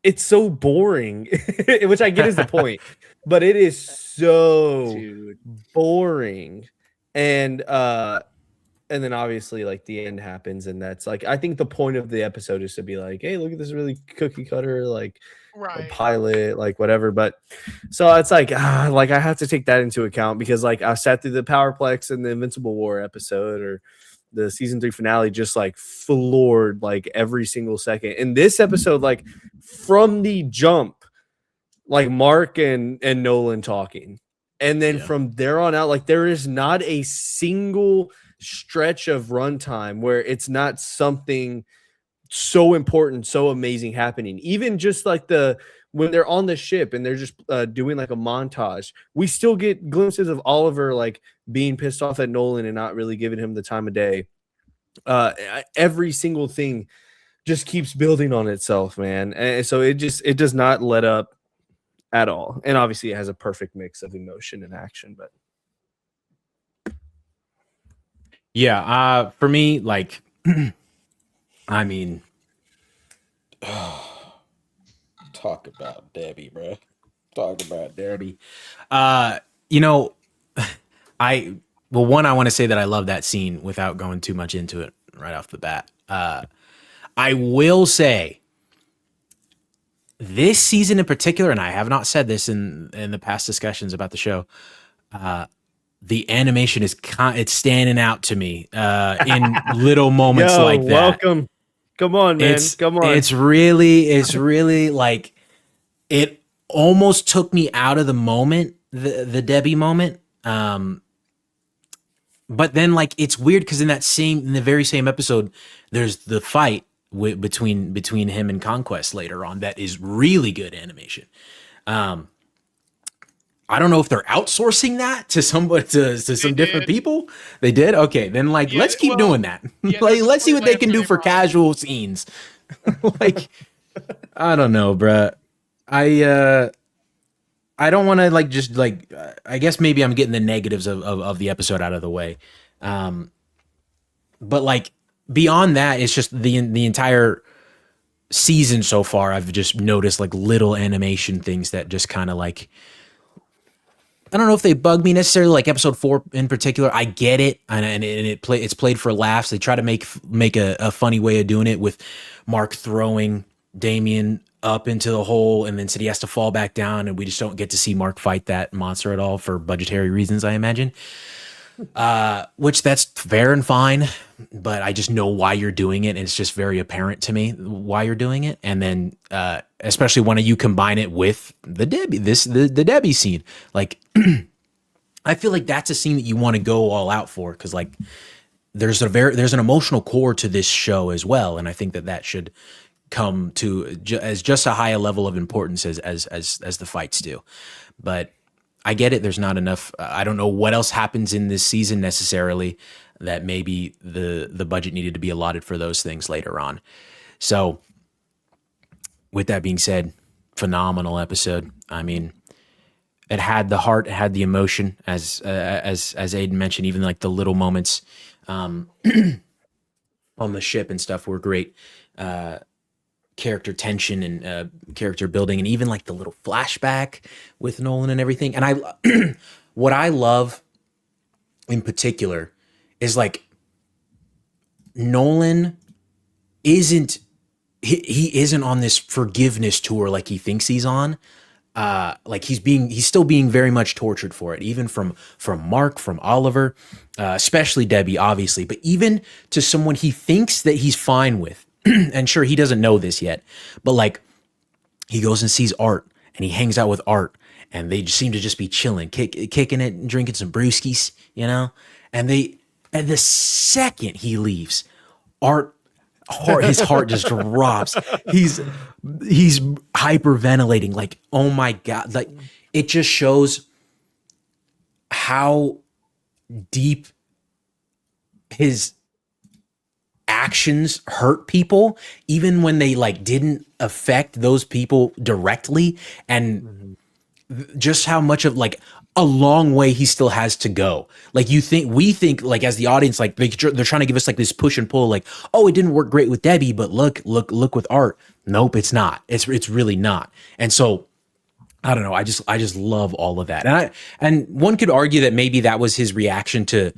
it's so boring, which I get is the point, but it is so boring. And then obviously like the end happens, and that's like I think the point of the episode is to be like, hey, look at this really cookie cutter like a pilot, like whatever. But so it's like like I have to take that into account because like I sat through the Powerplex and the Invincible War episode or the season 3 finale just like floored like every single second. In this episode, like from the jump, like Mark and Nolan talking. And then from there on out, like there is not a single stretch of runtime where it's not something so important, so amazing happening. Even just like when they're on the ship and they're just doing like a montage, we still get glimpses of Oliver like being pissed off at Nolan and not really giving him the time of day. Every single thing just keeps building on itself, man. And so it does not let up at all. And obviously it has a perfect mix of emotion and action, but yeah, for me, like I mean, talk about Debbie, bro. Talk about Debbie. You know, I want to say that I love that scene without going too much into it right off the bat. I will say this season in particular, and I have not said this in the past discussions about the show, the animation is it's standing out to me in little moments like that. Welcome. Come on, man. Come on. It's really like it almost took me out of the moment, the Debbie moment. But then like it's weird because in the very same episode, there's the fight between him and Conquest later on that is really good animation. I don't know if they're outsourcing that to somebody to some different people. They did? Okay, then like let's keep doing that. Yeah, like let's see what they can do for probably. casual scenes. Like I don't know, bruh. I don't want to like just like I guess maybe I'm getting the negatives of the episode out of the way. But like beyond that, it's just the entire season so far. I've just noticed like little animation things that just kind of like I don't know if they bug me necessarily. Like episode 4 in particular, I get it, and it's played for laughs. They try to make a funny way of doing it with Mark throwing Damien up into the hole, and then said he has to fall back down, and we just don't get to see Mark fight that monster at all for budgetary reasons, I imagine. Which that's fair and fine, but I just know why you're doing it, and it's just very apparent to me why you're doing it. And then, especially when you combine it with the Debbie scene, like I feel like that's a scene that you want to go all out for because like there's an emotional core to this show as well, and I think that should come to as just a higher level of importance as the fights do, but. I get it. There's not enough. I don't know what else happens in this season necessarily that maybe the budget needed to be allotted for those things later on. So with that being said, phenomenal episode. I mean, it had the heart, it had the emotion as Aiden mentioned, even like the little moments on the ship and stuff were great. Character tension and character building, and even like the little flashback with Nolan and everything. And I, what I love in particular is like Nolan isn't he isn't on this forgiveness tour like he thinks he's on. Like he's still being very much tortured for it, even from Mark, from Oliver, especially Debbie, obviously, but even to someone he thinks that he's fine with. And sure, he doesn't know this yet, but like he goes and sees Art and he hangs out with Art and they just seem to just be chilling, kicking it and drinking some brewskis, you know? And the second he leaves, his heart just drops. He's hyperventilating. Like, oh my God. Like it just shows how deep his actions hurt people, even when they like didn't affect those people directly, and just how much of like a long way he still has to go. Like we think like as the audience, like they're trying to give us like this push and pull, like, oh, it didn't work great with Debbie, but look with Art. Nope, it's not. It's really not. And so I don't know. I just love all of that. And one could argue that maybe that was his reaction to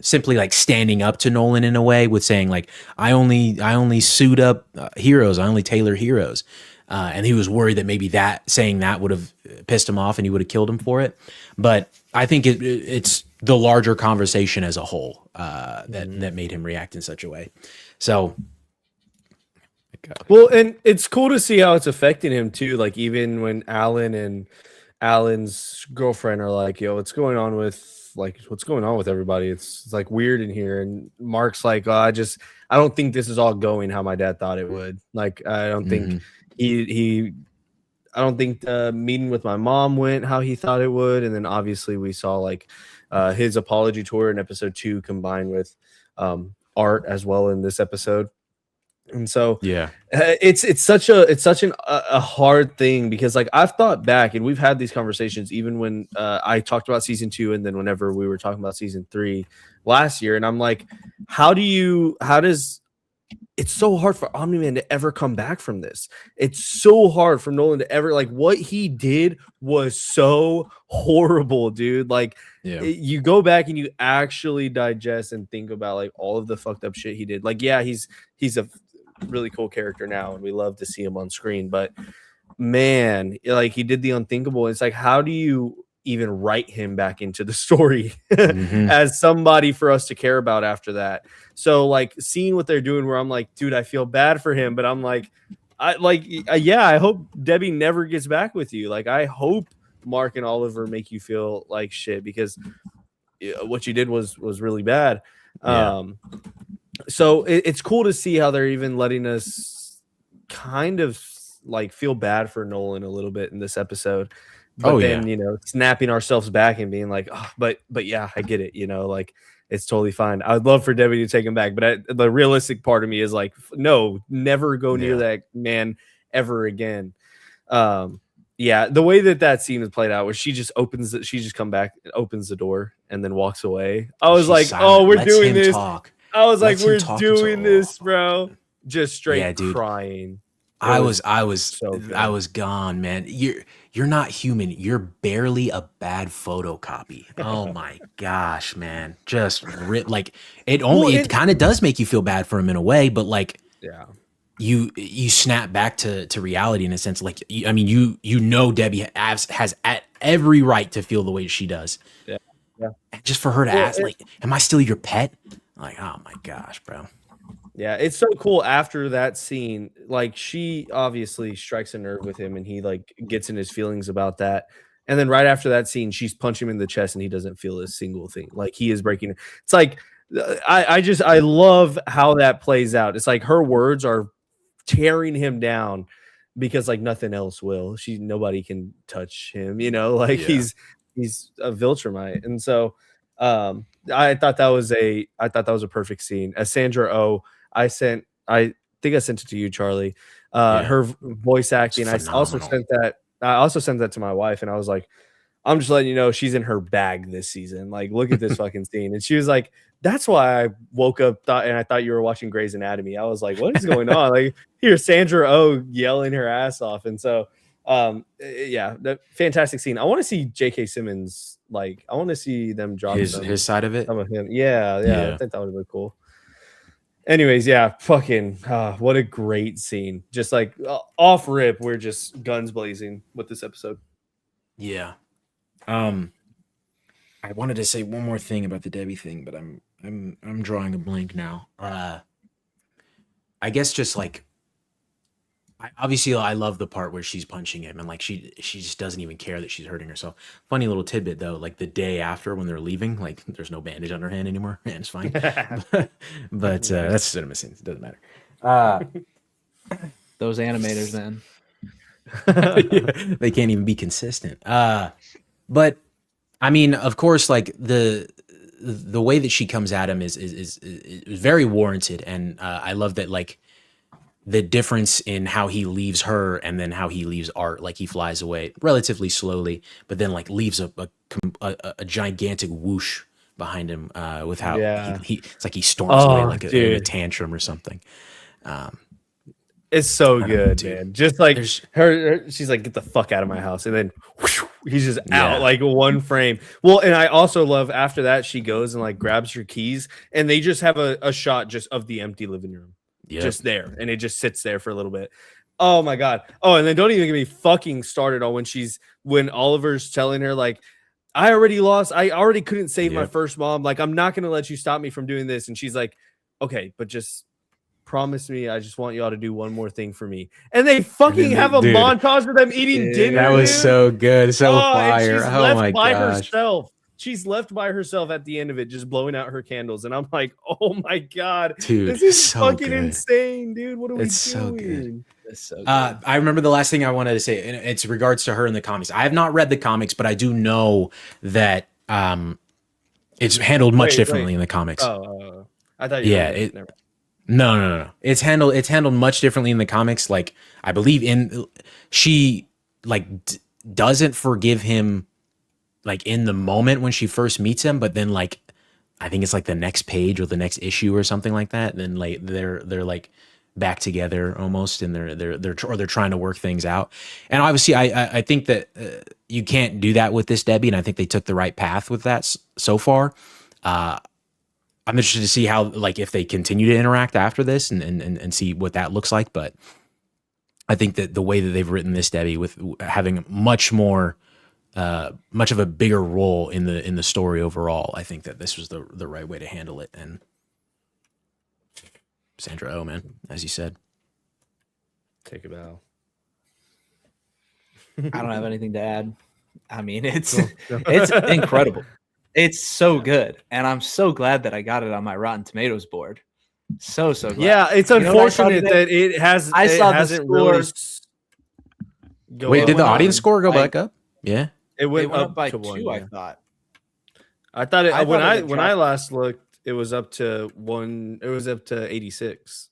simply like standing up to Nolan in a way with saying like, I only suit up heroes. I only tailor heroes. And he was worried that maybe saying that would have pissed him off and he would have killed him for it. But I think it's the larger conversation as a whole that made him react in such a way. So. Well, and it's cool to see how it's affecting him too. Like even when Alan and Alan's girlfriend are like, yo, what's going on with everybody? It's like weird in here. And Mark's like, oh, I don't think this is all going how my dad thought it would. Like, I don't think I don't think the meeting with my mom went how he thought it would. And then obviously we saw like his apology tour in episode 2 combined with Art as well in this episode. And so yeah, it's such a hard thing because like I've thought back and we've had these conversations even when I talked about season 2 and then whenever we were talking about season 3 last year, and I'm like, it's so hard for Omni-Man to ever come back from this. It's so hard for Nolan to ever, like, what he did was so horrible, dude. Like, you go back and you actually digest and think about like all of the fucked up shit he did. Like, yeah, he's a really cool character now and we love to see him on screen, but man, like he did the unthinkable. It's like, how do you even write him back into the story as somebody for us to care about after that? So like seeing what they're doing, where I'm like, dude, I feel bad for him, but I'm like, yeah, I hope Debbie never gets back with you. Like, I hope Mark and Oliver make you feel like shit, because what you did was really bad. Yeah. So it's cool to see how they're even letting us kind of like feel bad for Nolan a little bit in this episode, but then you know, snapping ourselves back and being like, oh, but yeah, I get it, you know, like it's totally fine. I'd love for Debbie to take him back, but the realistic part of me is like, no, never go near that man ever again. Yeah, the way that scene is played out, where she just come back, opens the door, and then walks away. I was like, oh, we're doing this. I was like, we're doing this, bro. Just straight crying. I was gone, man. You're not human. You're barely a bad photocopy. Oh my gosh, man. Just like it kind of does make you feel bad for him in a way, but like, yeah, you snap back to reality in a sense. Like, I mean, you know, Debbie has at every right to feel the way she does. Yeah. And just for her to ask, like, am I still your pet? Like, oh my gosh, bro. Yeah, it's so cool after that scene. Like, she obviously strikes a nerve with him, and he like gets in his feelings about that. And then right after that scene, she's punching him in the chest, and he doesn't feel a single thing. Like, he is breaking. It's like, I love how that plays out. It's like her words are tearing him down because like nothing else will. Nobody can touch him, you know, like he's a Viltrumite. And so I thought that was a perfect scene. As Sandra Oh, I think I sent it to you, Charlie. Her voice acting. I also sent that to my wife, and I was like, I'm just letting you know she's in her bag this season. Like, look at this fucking scene. And she was like, that's why I woke up and I thought you were watching Grey's Anatomy. I was like, what is going on? Like, hear Sandra Oh yelling her ass off. And so, yeah, that fantastic scene. I want to see J.K. Simmons. Like, I want to see them drop his side of it. Some of him. Yeah. I think that would be cool. Anyways, yeah, fucking, what a great scene. Just like off rip, we're just guns blazing with this episode. Yeah. I wanted to say one more thing about the Debbie thing, but I'm drawing a blank now. I guess just like, obviously I love the part where she's punching him and like she just doesn't even care that she's hurting herself. Funny little tidbit though, like the day after when they're leaving, like there's no bandage on her hand anymore, and it's fine. but that's cinema scenes. It doesn't matter. Those animators, man. They can't even be consistent. But I mean, of course, like the way that she comes at him is very warranted, and I love that, like the difference in how he leaves her and then how he leaves Art. Like, he flies away relatively slowly, but then like leaves a gigantic whoosh behind him with how it's like he storms away like in a tantrum or something. It's so good, man. Just like her, she's like, get the fuck out of my house. And then whoosh, he's just out like one frame. Well, and I also love after that, she goes and like grabs her keys and they just have a shot just of the empty living room. Just there. And it just sits there for a little bit. Oh my God. Oh, and then don't even get me fucking started on when Oliver's telling her, like, I already lost. I already couldn't save my first mom. Like, I'm not going to let you stop me from doing this. And she's like, okay, but just promise me, I just want y'all to do one more thing for me. And they fucking have a montage of them eating dinner. That was so good. So fire. Oh my gosh. She's left by herself at the end of it, just blowing out her candles. And I'm like, oh my God, dude, this is so fucking insane, dude. What are we doing? So good. It's so good. I remember the last thing I wanted to say, and it's regards to her in the comics. I have not read the comics, but I do know that it's handled much differently in the comics. Oh, I thought you were No. It's handled much differently in the comics. Like, I believe she like doesn't forgive him like in the moment when she first meets him, but then like I think it's like the next page or the next issue or something like that. Then like they're like back together almost, and they're trying to work things out. And obviously, I think that you can't do that with this Debbie, and I think they took the right path with that so far. I'm interested to see how, like, if they continue to interact after this and see what that looks like. But I think that the way that they've written this, Debbie, with having much of a bigger role in the story overall, I think that this was the right way to handle it. And Sandra Oh, man, as you said. Take a bow. I don't have anything to add. I mean, it's incredible. It's so good, and I'm so glad that I got it on my Rotten Tomatoes board. So glad. Yeah, it's unfortunate that it hasn't really. Wait, did the audience score go back up? Yeah, it went up by to 2. one, I yeah. thought. I thought it when it I last looked, it was up to 1. It was up to 86.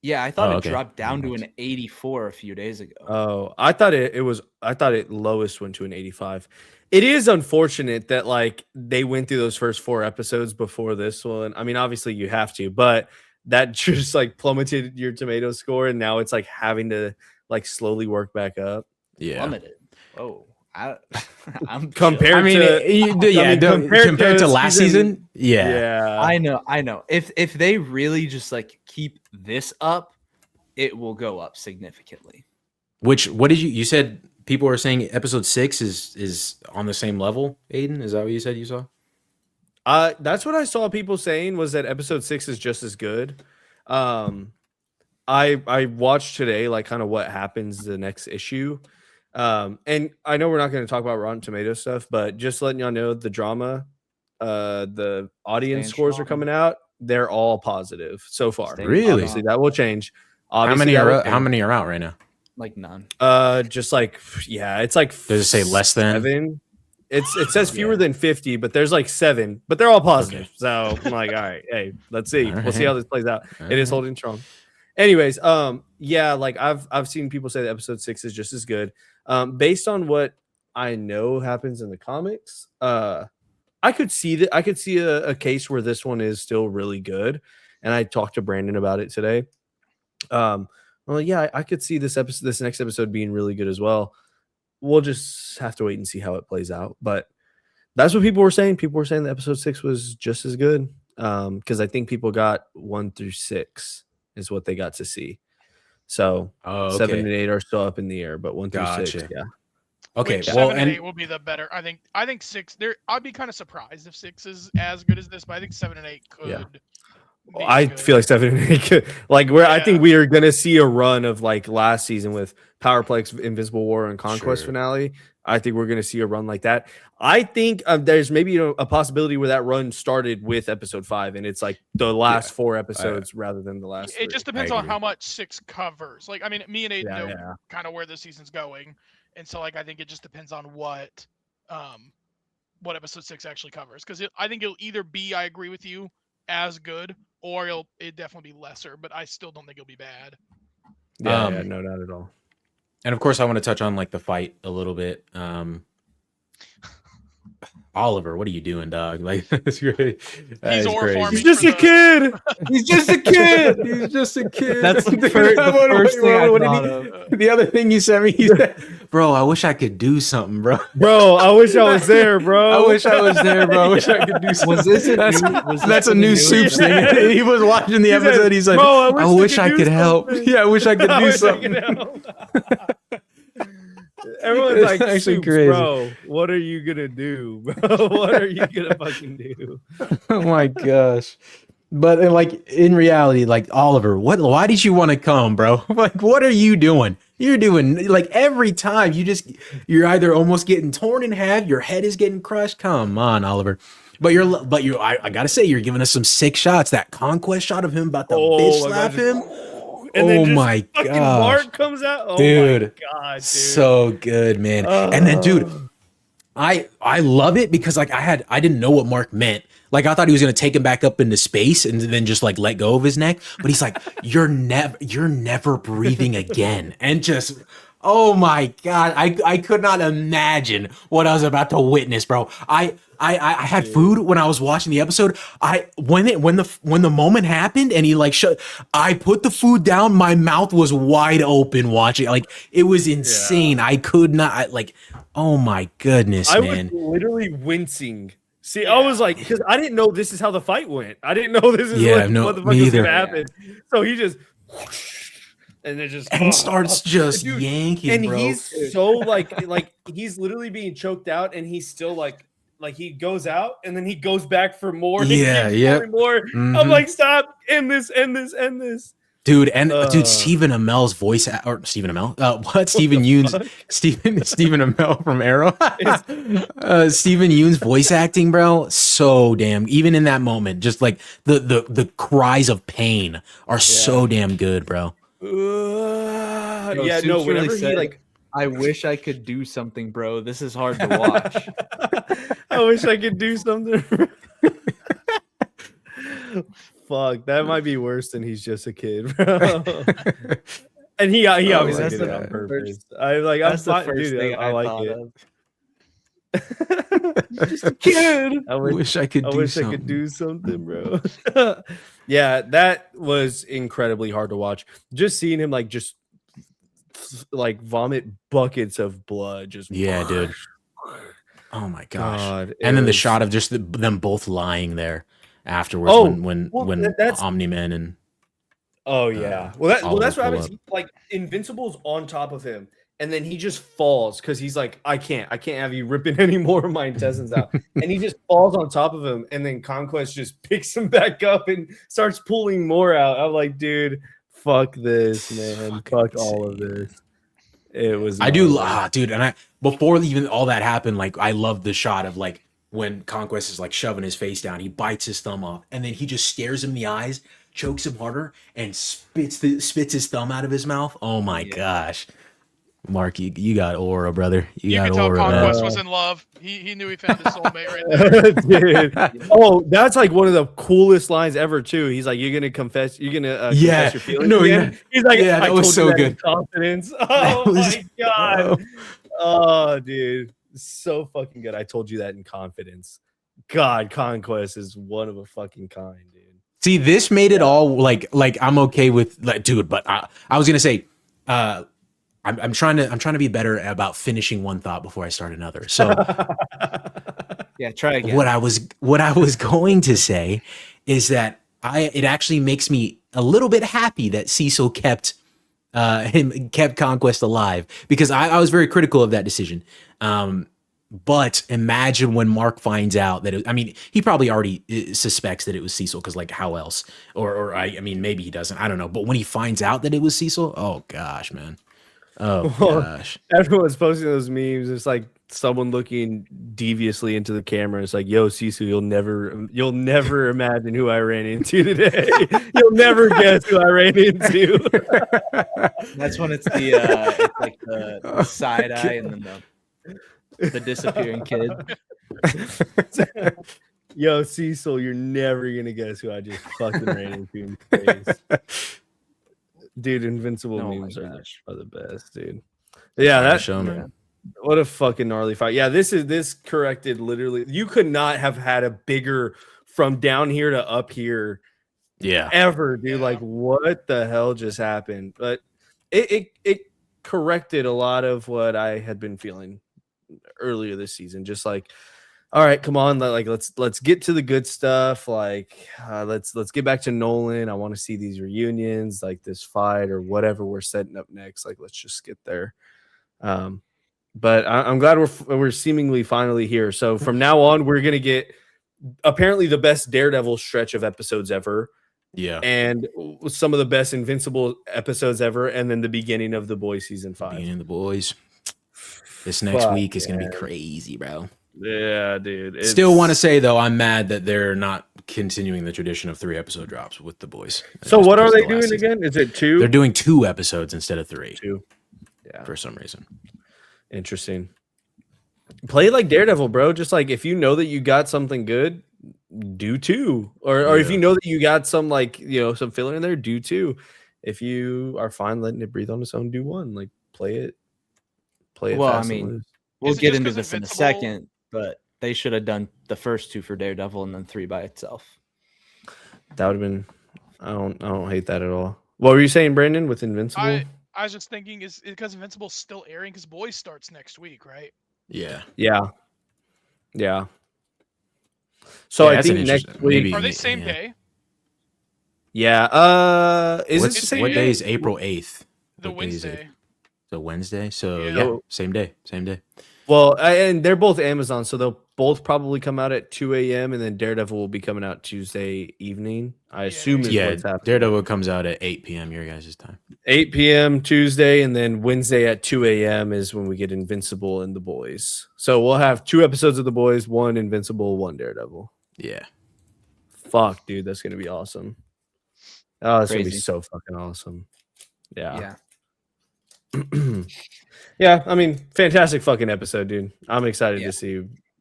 Yeah, I thought okay. it dropped down to an 84 a few days ago. Oh, I thought it lowest went to an 85. It is unfortunate that like they went through those first 4 episodes before this one. I mean, obviously you have to, but that just like plummeted your tomato score, and now it's like having to like slowly work back up. Yeah. Plummeted. Oh, I'm Compared compared to last season. Yeah. I know. If they really just like keep this up, it will go up significantly. What did you said people were saying episode 6 is on the same level, Aiden? Is that what you said you saw? That's what I saw people saying, was that episode 6 is just as good. I watched today like kind of what happens the next issue. And I know we're not going to talk about Rotten Tomatoes stuff, but just letting y'all know the drama, the audience scores are coming out. They're all positive so far. Really? Obviously, that will change. How many are out right now? Like none. Just like it's like does it say less than 7? It says fewer than 50, but there's like 7, but they're all positive. Okay. So I'm like, all right, hey, let's see. We'll see how this plays out. It is holding strong. Anyways, like I've seen people say that episode 6 is just as good. Based on what I know happens in the comics, I could see that. I could see a case where this one is still really good. And I talked to Brandon about it today. Well, yeah, I could see this next episode being really good as well. We'll just have to wait and see how it plays out. But that's what people were saying. People were saying that episode 6 was just as good. Because I think people got 1 through 6 is what they got to see. So 7 and 8 are still up in the air, but 1 through 6, yeah. Okay, Which 7 and 8 will be the better. I think 6. I'd be kind of surprised if 6 is as good as this, but I think 7 and 8 could. Yeah. I feel like 7 and 8 could, like I think we are gonna see a run of like last season with Powerplex, Invincible War, and Conquest finale. I think we're gonna see a run like that. I think there's maybe a possibility where that run started with episode 5, and it's like the last 4 episodes rather than the last. It just depends on how much 6 covers. Like, I mean, me and Aiden know kind of where the season's going, and so like I think it just depends on what episode 6 actually covers. Because I think it'll either be, I agree with you, as good, or it'll definitely be lesser. But I still don't think it'll be bad. Yeah, no, not at all. And of course, I want to touch on like the fight a little bit. Oliver, what are you doing, dog? Like, that's great. He's He's just a kid. He's just a kid. He's just a kid. That's the first thing I thought of. The other thing you sent me, he said, "Bro, I wish I could do something, bro. Bro, I wish I was there, bro. I wish I was there, bro. I wish I could do something." That's a new Soups thing. He was watching the episode. He's like, "Bro, I wish I could help. Yeah, I wish I could do something." Everyone's like, actually crazy. Bro, what are you gonna do, bro? What are you gonna fucking do? Oh my gosh. But like in reality, like Oliver, why did you want to come, bro? Like, what are you doing? You're doing like every time you're either almost getting torn in half, your head is getting crushed. Come on, Oliver. But I gotta say, you're giving us some sick shots. That conquest shot of him about to bitch slap him. And then my god, Mark comes out. Oh dude, my god, dude. So good, man. And then, dude, I love it because like I didn't know what Mark meant. Like I thought he was gonna take him back up into space and then just like let go of his neck. But he's like, you're never breathing again. And just, oh my god, I could not imagine what I was about to witness, bro. I had food when I was watching the episode. When the moment happened and he like I put the food down. My mouth was wide open watching. Like it was insane. I could not oh my goodness, man. I was literally wincing. See, I was like, because I didn't know this is how the fight went. I didn't know this is what the fuck was gonna happen. So he just and it just and starts just Dude, yanking, and bro. he's so like he's literally being choked out, and he's still like he goes out, and then he goes back for more. Yeah, and yeah. more. More. I'm Mhm. like, stop! End this! End this! End this! Dude, and dude, Stephen Amell's voice, or Stephen Amell, what? Stephen Yoon's, Stephen Amell from Arrow. Stephen Yoon's voice acting, bro, so damn. Even in that moment, just like the cries of pain are so damn good, bro. Yeah, Soups no. really Whenever he said, like, I wish I could do something, bro. This is hard to watch. I wish I could do something. Fuck, that might be worse than he's just a kid, bro. And he obviously that's did it the on purpose. first- I'm That's the fine, first dude. thing I like thought it. of. Just a kid. I wish I could. I could do something, bro. Yeah, that was incredibly hard to watch. Just seeing him like just like vomit buckets of blood. Just dude. Oh my gosh! God, and then the was- shot of just them both lying there afterwards Oh, when that's Omni-Man and oh yeah. Well, Oliver that's what pull happens. Like Invincible's on top of him, and then he just falls because he's like, I can't have you ripping any more of my intestines out. And he just falls on top of him, and then Conquest just picks him back up and starts pulling more out. I'm like, dude, fuck this, man. Fuck all of this. It was dude, and before even all that happened, like I loved the shot of like when Conquest is like shoving his face down, he bites his thumb off, and then he just stares him in the eyes, chokes him harder, and spits his thumb out of his mouth. Oh my gosh. Mark, you got aura, brother. You got could tell aura. Conquest was in love. He knew he found his soulmate right there. Dude. Oh, that's like one of the coolest lines ever too. He's like, "You're gonna confess. You're gonna confess your feelings." No, again? He's like, yeah, "I that was told so you that good. in confidence." Oh my god. Oh, dude, so fucking good. I told you that in confidence. God, Conquest is one of a fucking kind, dude. See, this made it all like I'm okay with like, dude, but I was gonna say, I'm trying to be better about finishing one thought before I start another. So Yeah, try again. what I was going to say is that it actually makes me a little bit happy that Cecil kept Conquest alive, because I was very critical of that decision. But imagine when Mark finds out that he probably already suspects that it was Cecil, because like how else? Or I mean maybe he doesn't. I don't know. But when he finds out that it was Cecil, oh gosh, man. Oh gosh. Everyone's posting those memes. It's like someone looking deviously into the camera. It's like, "Yo, Sisu, you'll never imagine who I ran into today. You'll never guess who I ran into." That's when it's it's like the side eye and then the disappearing kid. Yo, Cecil, you're never gonna guess who I just fucking ran into in space. Dude, Invincible memes are the best, dude. Yeah, that show, man. What a fucking gnarly fight. Yeah, this corrected literally. You could not have had a bigger from down here to up here ever, dude. Like, what the hell just happened? But it corrected a lot of what I had been feeling earlier this season. Just like, all right, come on, like let's get to the good stuff. Like, let's get back to Nolan. I want to see these reunions, like this fight or whatever we're setting up next. Like, let's just get there. But I'm glad we're seemingly finally here. So from now on, we're gonna get apparently the best Daredevil stretch of episodes ever. Yeah, and some of the best Invincible episodes ever, and then the beginning of The Boys season 5. Beginning of The Boys. This next week is gonna be crazy, bro. Yeah, dude. Still want to say though, I'm mad that they're not continuing the tradition of 3 episode drops with The Boys. So what are they doing again? Is it 2? They're doing 2 episodes instead of 3. 2. Yeah. For some reason. Interesting. Play like Daredevil, bro. Just like if you know that you got something good, do 2. Or if you know that you got some like, some filler in there, do 2. If you are fine letting it breathe on its own, do 1. Like play it. Well, fast I and mean, loose. we'll get into this in a second, but they should have done the first 2 for Daredevil and then 3 by itself. That would have been. I don't hate that at all. What were you saying, Brandon? With Invincible, I was just thinking, is because Invincible's still airing, because Boys starts next week, right? Yeah. So I think next week are they same day? Yeah. Is it the same what day? day is April 8th? The What day is it? Wednesday. So Wednesday. So Yeah. yeah, same day. Same day. Well, and they're both Amazon, so they'll both probably come out at 2 a.m. and then Daredevil will be coming out Tuesday evening. I assume is Yeah, what's happening. Daredevil comes out at 8 p.m. your guys' time. 8 p.m. Tuesday, and then Wednesday at 2 a.m. is when we get Invincible and The Boys. So we'll have 2 episodes of The Boys, 1 Invincible, 1 Daredevil. Yeah. Fuck, dude, that's gonna be awesome. Oh, that's gonna be Crazy. so fucking awesome. Yeah. Yeah. Yeah, I mean, fantastic fucking episode, dude. I'm excited Yeah. to see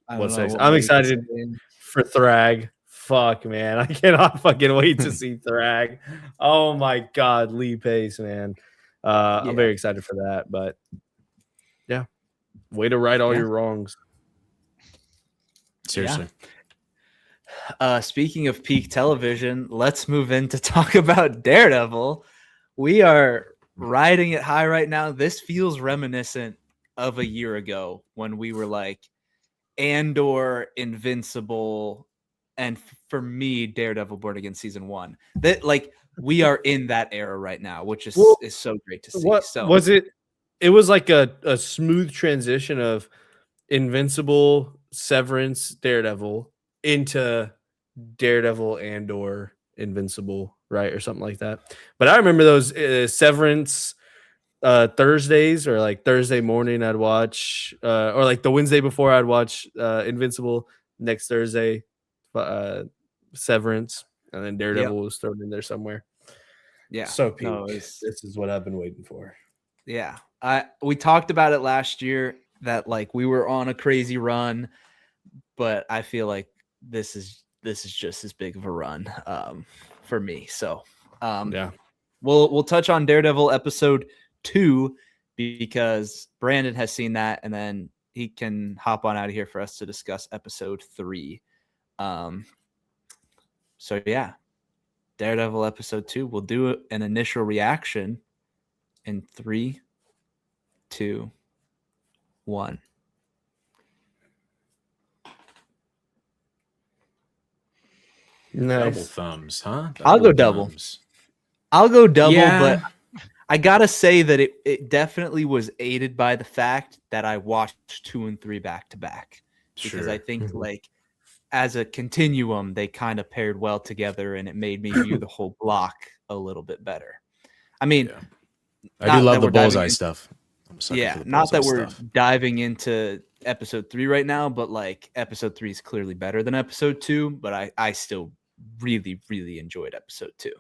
I don't what's know next. what I'm more you can excited say. for Thrag. Fuck, man. I cannot fucking wait to see Thrag. Oh my god, Lee Pace, man. I'm Yeah. very excited for that. But yeah, way to right all Yeah. your wrongs. Seriously. Speaking of peak television, let's move in to talk about Daredevil. We are riding it high right now. This feels reminiscent of a year ago when we were like Andor, Invincible, and for me, Daredevil Born Again season 1. That like we are in that era right now, which is Well, is so great to see. What So was it? It was like a smooth transition of Invincible, Severance, Daredevil into Daredevil and/or Invincible, right, or something like that. But I remember those Severance Thursdays, or like Thursday morning I'd watch, or like the Wednesday before I'd watch Invincible. Next Thursday, Severance, and then Daredevil was thrown in there somewhere. yeah, So peak. no, it's- This is what I've been waiting for. yeah. We talked about it last year that like we were on a crazy run, but I feel like this is just as big of a run for me. So Yeah. we'll touch on Daredevil episode 2 because Brandon has seen that, and then he can hop on out of here for us to discuss episode 3. So yeah, Daredevil episode 2. We'll do an initial reaction in 3, 2, 1. Double Nice. thumbs, huh? I'll go double. thumbs. I'll go double, Yeah. but I gotta say that it definitely was aided by the fact that I watched 2 and 3 back to back, because I think like as a continuum they kind of paired well together, and it made me view the whole block a little bit better. I mean, Yeah. I not do love that the we're diving bullseye in- stuff. I'm a sucker yeah, for the not that bullseye we're stuff. diving into episode 3 right now, but like episode 3 is clearly better than episode 2, but I still really, really enjoyed episode 2.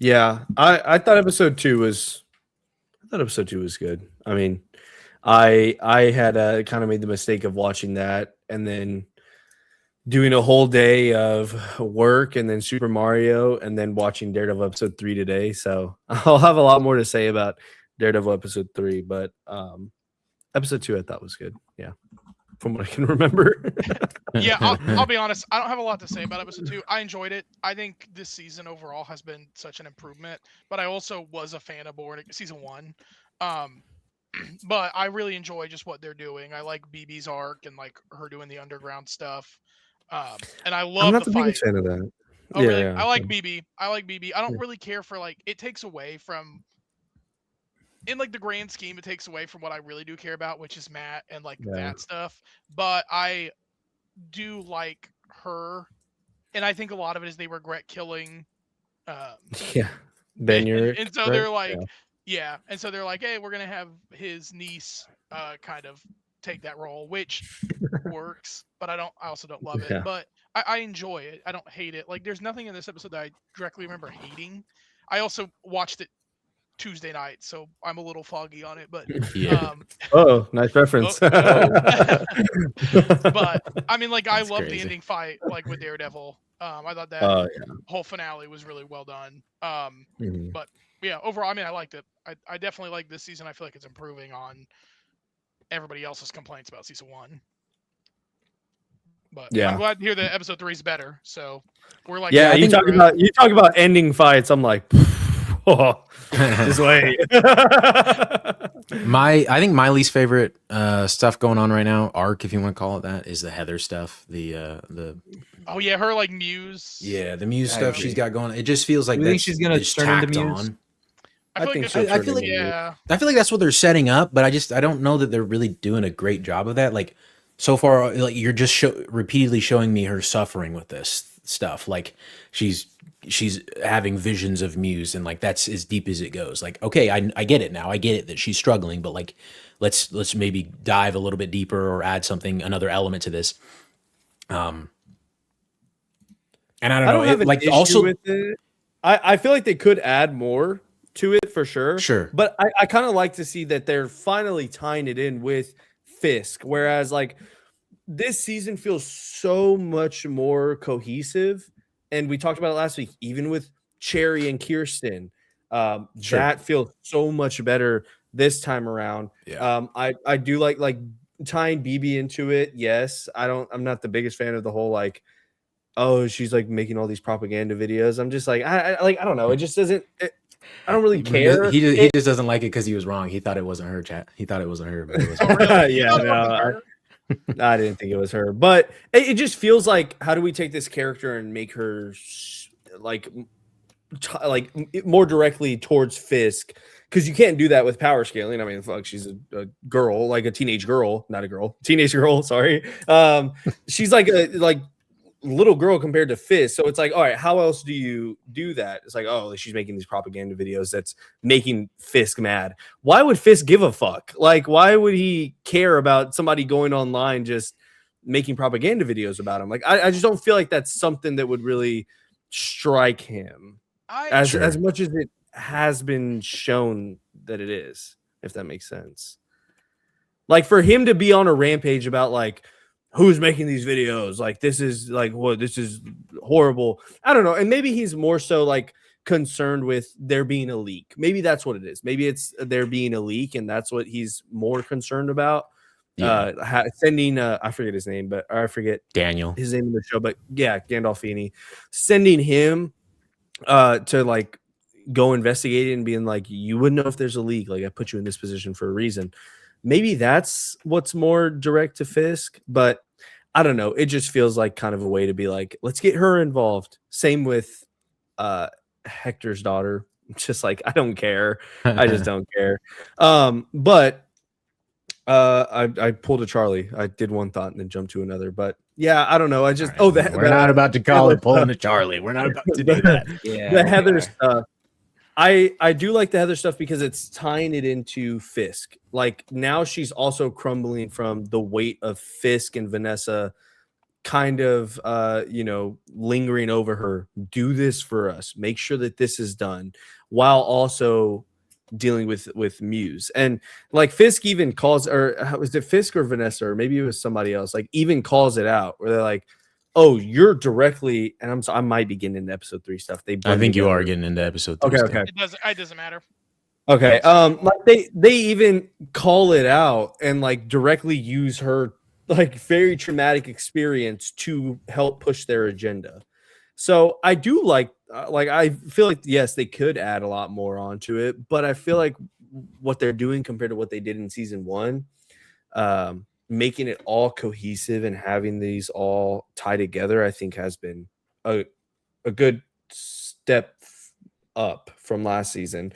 Yeah, I thought episode 2 was good. I mean, I had kind of made the mistake of watching that and then doing a whole day of work and then Super Mario and then watching Daredevil episode 3 today. So I'll have a lot more to say about Daredevil episode 3, but episode 2 I thought was good. Yeah, from what I can remember. Yeah, I'll be honest. I don't have a lot to say about episode 2. I enjoyed it. I think this season overall has been such an improvement, but I also was a fan of season 1. But I really enjoy just what they're doing. I like BB's arc and like her doing the underground stuff. And I love I'm not the the fight. biggest fan of that. Oh, really? Yeah. I like BB. I don't really care for like it takes away from in like the grand scheme, it takes away from what I really do care about, which is Matt and like that stuff. But I do like her, and I think a lot of it is they regret killing Yeah. Ben Urich, and so right? they're like and so they're like, hey, we're gonna have his niece kind of take that role, which works, but I also don't love it. Yeah. But I enjoy it. I don't hate it. Like there's nothing in this episode that I directly remember hating. I also watched it Tuesday night, so I'm a little foggy on it, but Yeah. Oh, nice reference. but I mean, like, I That's love the crazy. ending fight, like with Daredevil. I thought that Oh, whole finale was really well done. Mhm. But yeah, overall, I mean, I liked it. I definitely like this season. I feel like it's improving on everybody else's complaints about season 1. But Yeah. I'm glad to hear that episode 3 is better. So we're like, Yeah, I you think talk about ending fights. I'm like, oh, just wait. I think my least favorite stuff going on right now, arc if you want to call it that, is the Heather stuff. The Oh yeah, her like muse. Yeah, the Muse I stuff agree. she's got going. It just feels like You think that's she's gonna it's turn into tacked Muse? on. I feel think like she'll I turn feel like- into Muse. yeah. I feel like that's what they're setting up, but I don't know that they're really doing a great job of that. Like so far, like you're just repeatedly showing me her suffering with this stuff. Like she's having visions of Muse, and like that's as deep as it goes. Like okay, I get it now. I get it that she's struggling, but like let's maybe dive a little bit deeper or add another element to this. And I don't know, don't have an like issue also with it. I feel like they could add more to it for sure. Sure. But I kind of like to see that they're finally tying it in with Fisk. Whereas like this season feels so much more cohesive. And we talked about it last week, even with Cherry and Kirsten. Sure. That feels so much better this time around. Yeah. I do like tying BB into it. Yes. I'm not the biggest fan of the whole like, oh, she's like making all these propaganda videos. I'm just like, I don't know. It just doesn't. I don't really care. He just doesn't like it because he was wrong. He thought it wasn't her, chat. He thought it wasn't her. But it was Oh, really? Yeah, You thought it no, wasn't her? I didn't think it was her, but it just feels like, how do we take this character and make her like more directly towards Fisk? Because you can't do that with power scaling. I mean, fuck, she's a girl, like a teenage girl, not a girl, teenage girl. Sorry, she's like a little girl compared to Fisk. So it's like, all right, how else do you do that? It's like, oh, she's making these propaganda videos that's making Fisk mad. Why would Fisk give a fuck? Like, why would he care about somebody going online just making propaganda videos about him? Like, I just don't feel like that's something that would really strike him as much as it has been shown that it is, if that makes sense. Like for him to be on a rampage about like, who's making these videos? Like, this is like, what? This is horrible. I don't know. And maybe he's more so like concerned with there being a leak. Maybe that's what it is. Maybe it's there being a leak, and that's what he's more concerned about. Yeah. Sending, I forget his name, but I forget Daniel. his name in the show, but yeah, Gandolfini, sending him to like go investigate it and being like, you wouldn't know if there's a leak. Like, I put you in this position for a reason. Maybe that's what's more direct to Fisk, but I don't know. It just feels like kind of a way to be like, let's get her involved. Same with Hector's daughter. Just like, I don't care. I just don't care. But I pulled a Charlie. I did one thought and then jumped to another. But yeah, I don't know. I just Right. We're not about to call it pulling a Charlie. We're not about to do that. Yeah, the Heather stuff. I do like the Heather stuff because it's tying it into Fisk. Like now she's also crumbling from the weight of Fisk and Vanessa kind of lingering over her. Do this for us. Make sure that this is done, while also dealing with Muse. And like Fisk even calls, or was it Fisk or Vanessa, or maybe it was somebody else, like even calls it out where they're like, oh, you're directly, and I might be getting into episode 3 stuff. I think you are getting into episode 3. Okay. It doesn't matter. Okay. Like they even call it out and like directly use her like very traumatic experience to help push their agenda. So I do like I feel like, yes, they could add a lot more onto it, but I feel like what they're doing compared to what they did in season 1, making it all cohesive and having these all tie together, I think has been a good step up from last season.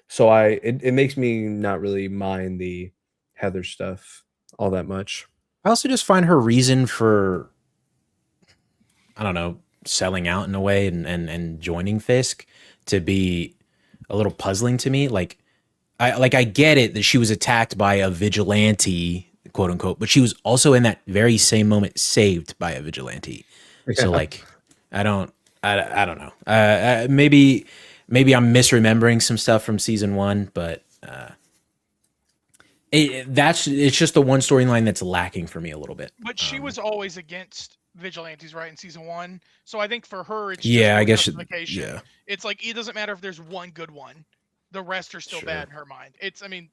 So it makes me not really mind the Heather stuff all that much. I also just find her reason for, I don't know, selling out in a way and joining Fisk to be a little puzzling to me. Like I get it that she was attacked by a vigilante, quote unquote, but she was also in that very same moment saved by a vigilante. Yeah. So like, I don't know. Maybe I'm misremembering some stuff from season 1, but it's just the one storyline that's lacking for me a little bit. But she was always against vigilantes, right, in season 1. So I think for her, it's I guess justification. Yeah. It's like it doesn't matter if there's one good one; the rest are still bad in her mind. It's, I mean,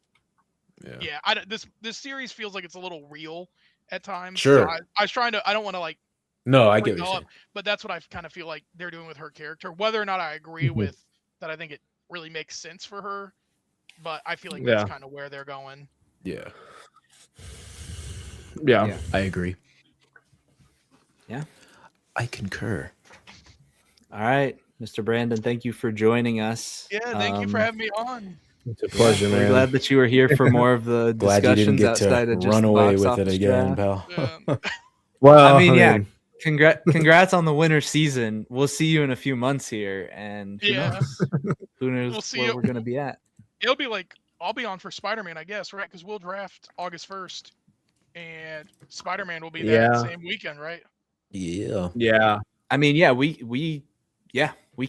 this series feels like it's a little real at times. Sure. So I was trying to. I don't want to like. No, I get what you're saying. But that's what I kind of feel like they're doing with her character. Whether or not I agree with that, I think it really makes sense for her. But I feel like that's kind of where they're going. Yeah. Yeah, I agree. Yeah. I concur. All right, Mr. Brandon, thank you for joining us. Yeah, thank you for having me on. It's a pleasure, We're man. glad that you were here for more of the Glad you didn't discussions get outside to of just run the away box with it office again, draft. pal. Well, I mean, yeah. Congrats on the winter season. We'll see you in a few months here, and who Yeah. knows? Who knows We'll see where you. we're gonna be at? It'll be like I'll be on for Spider-Man, I guess, right? Because we'll draft August 1st, and Spider-Man will be that same weekend, right? Yeah. Yeah. I mean, yeah, we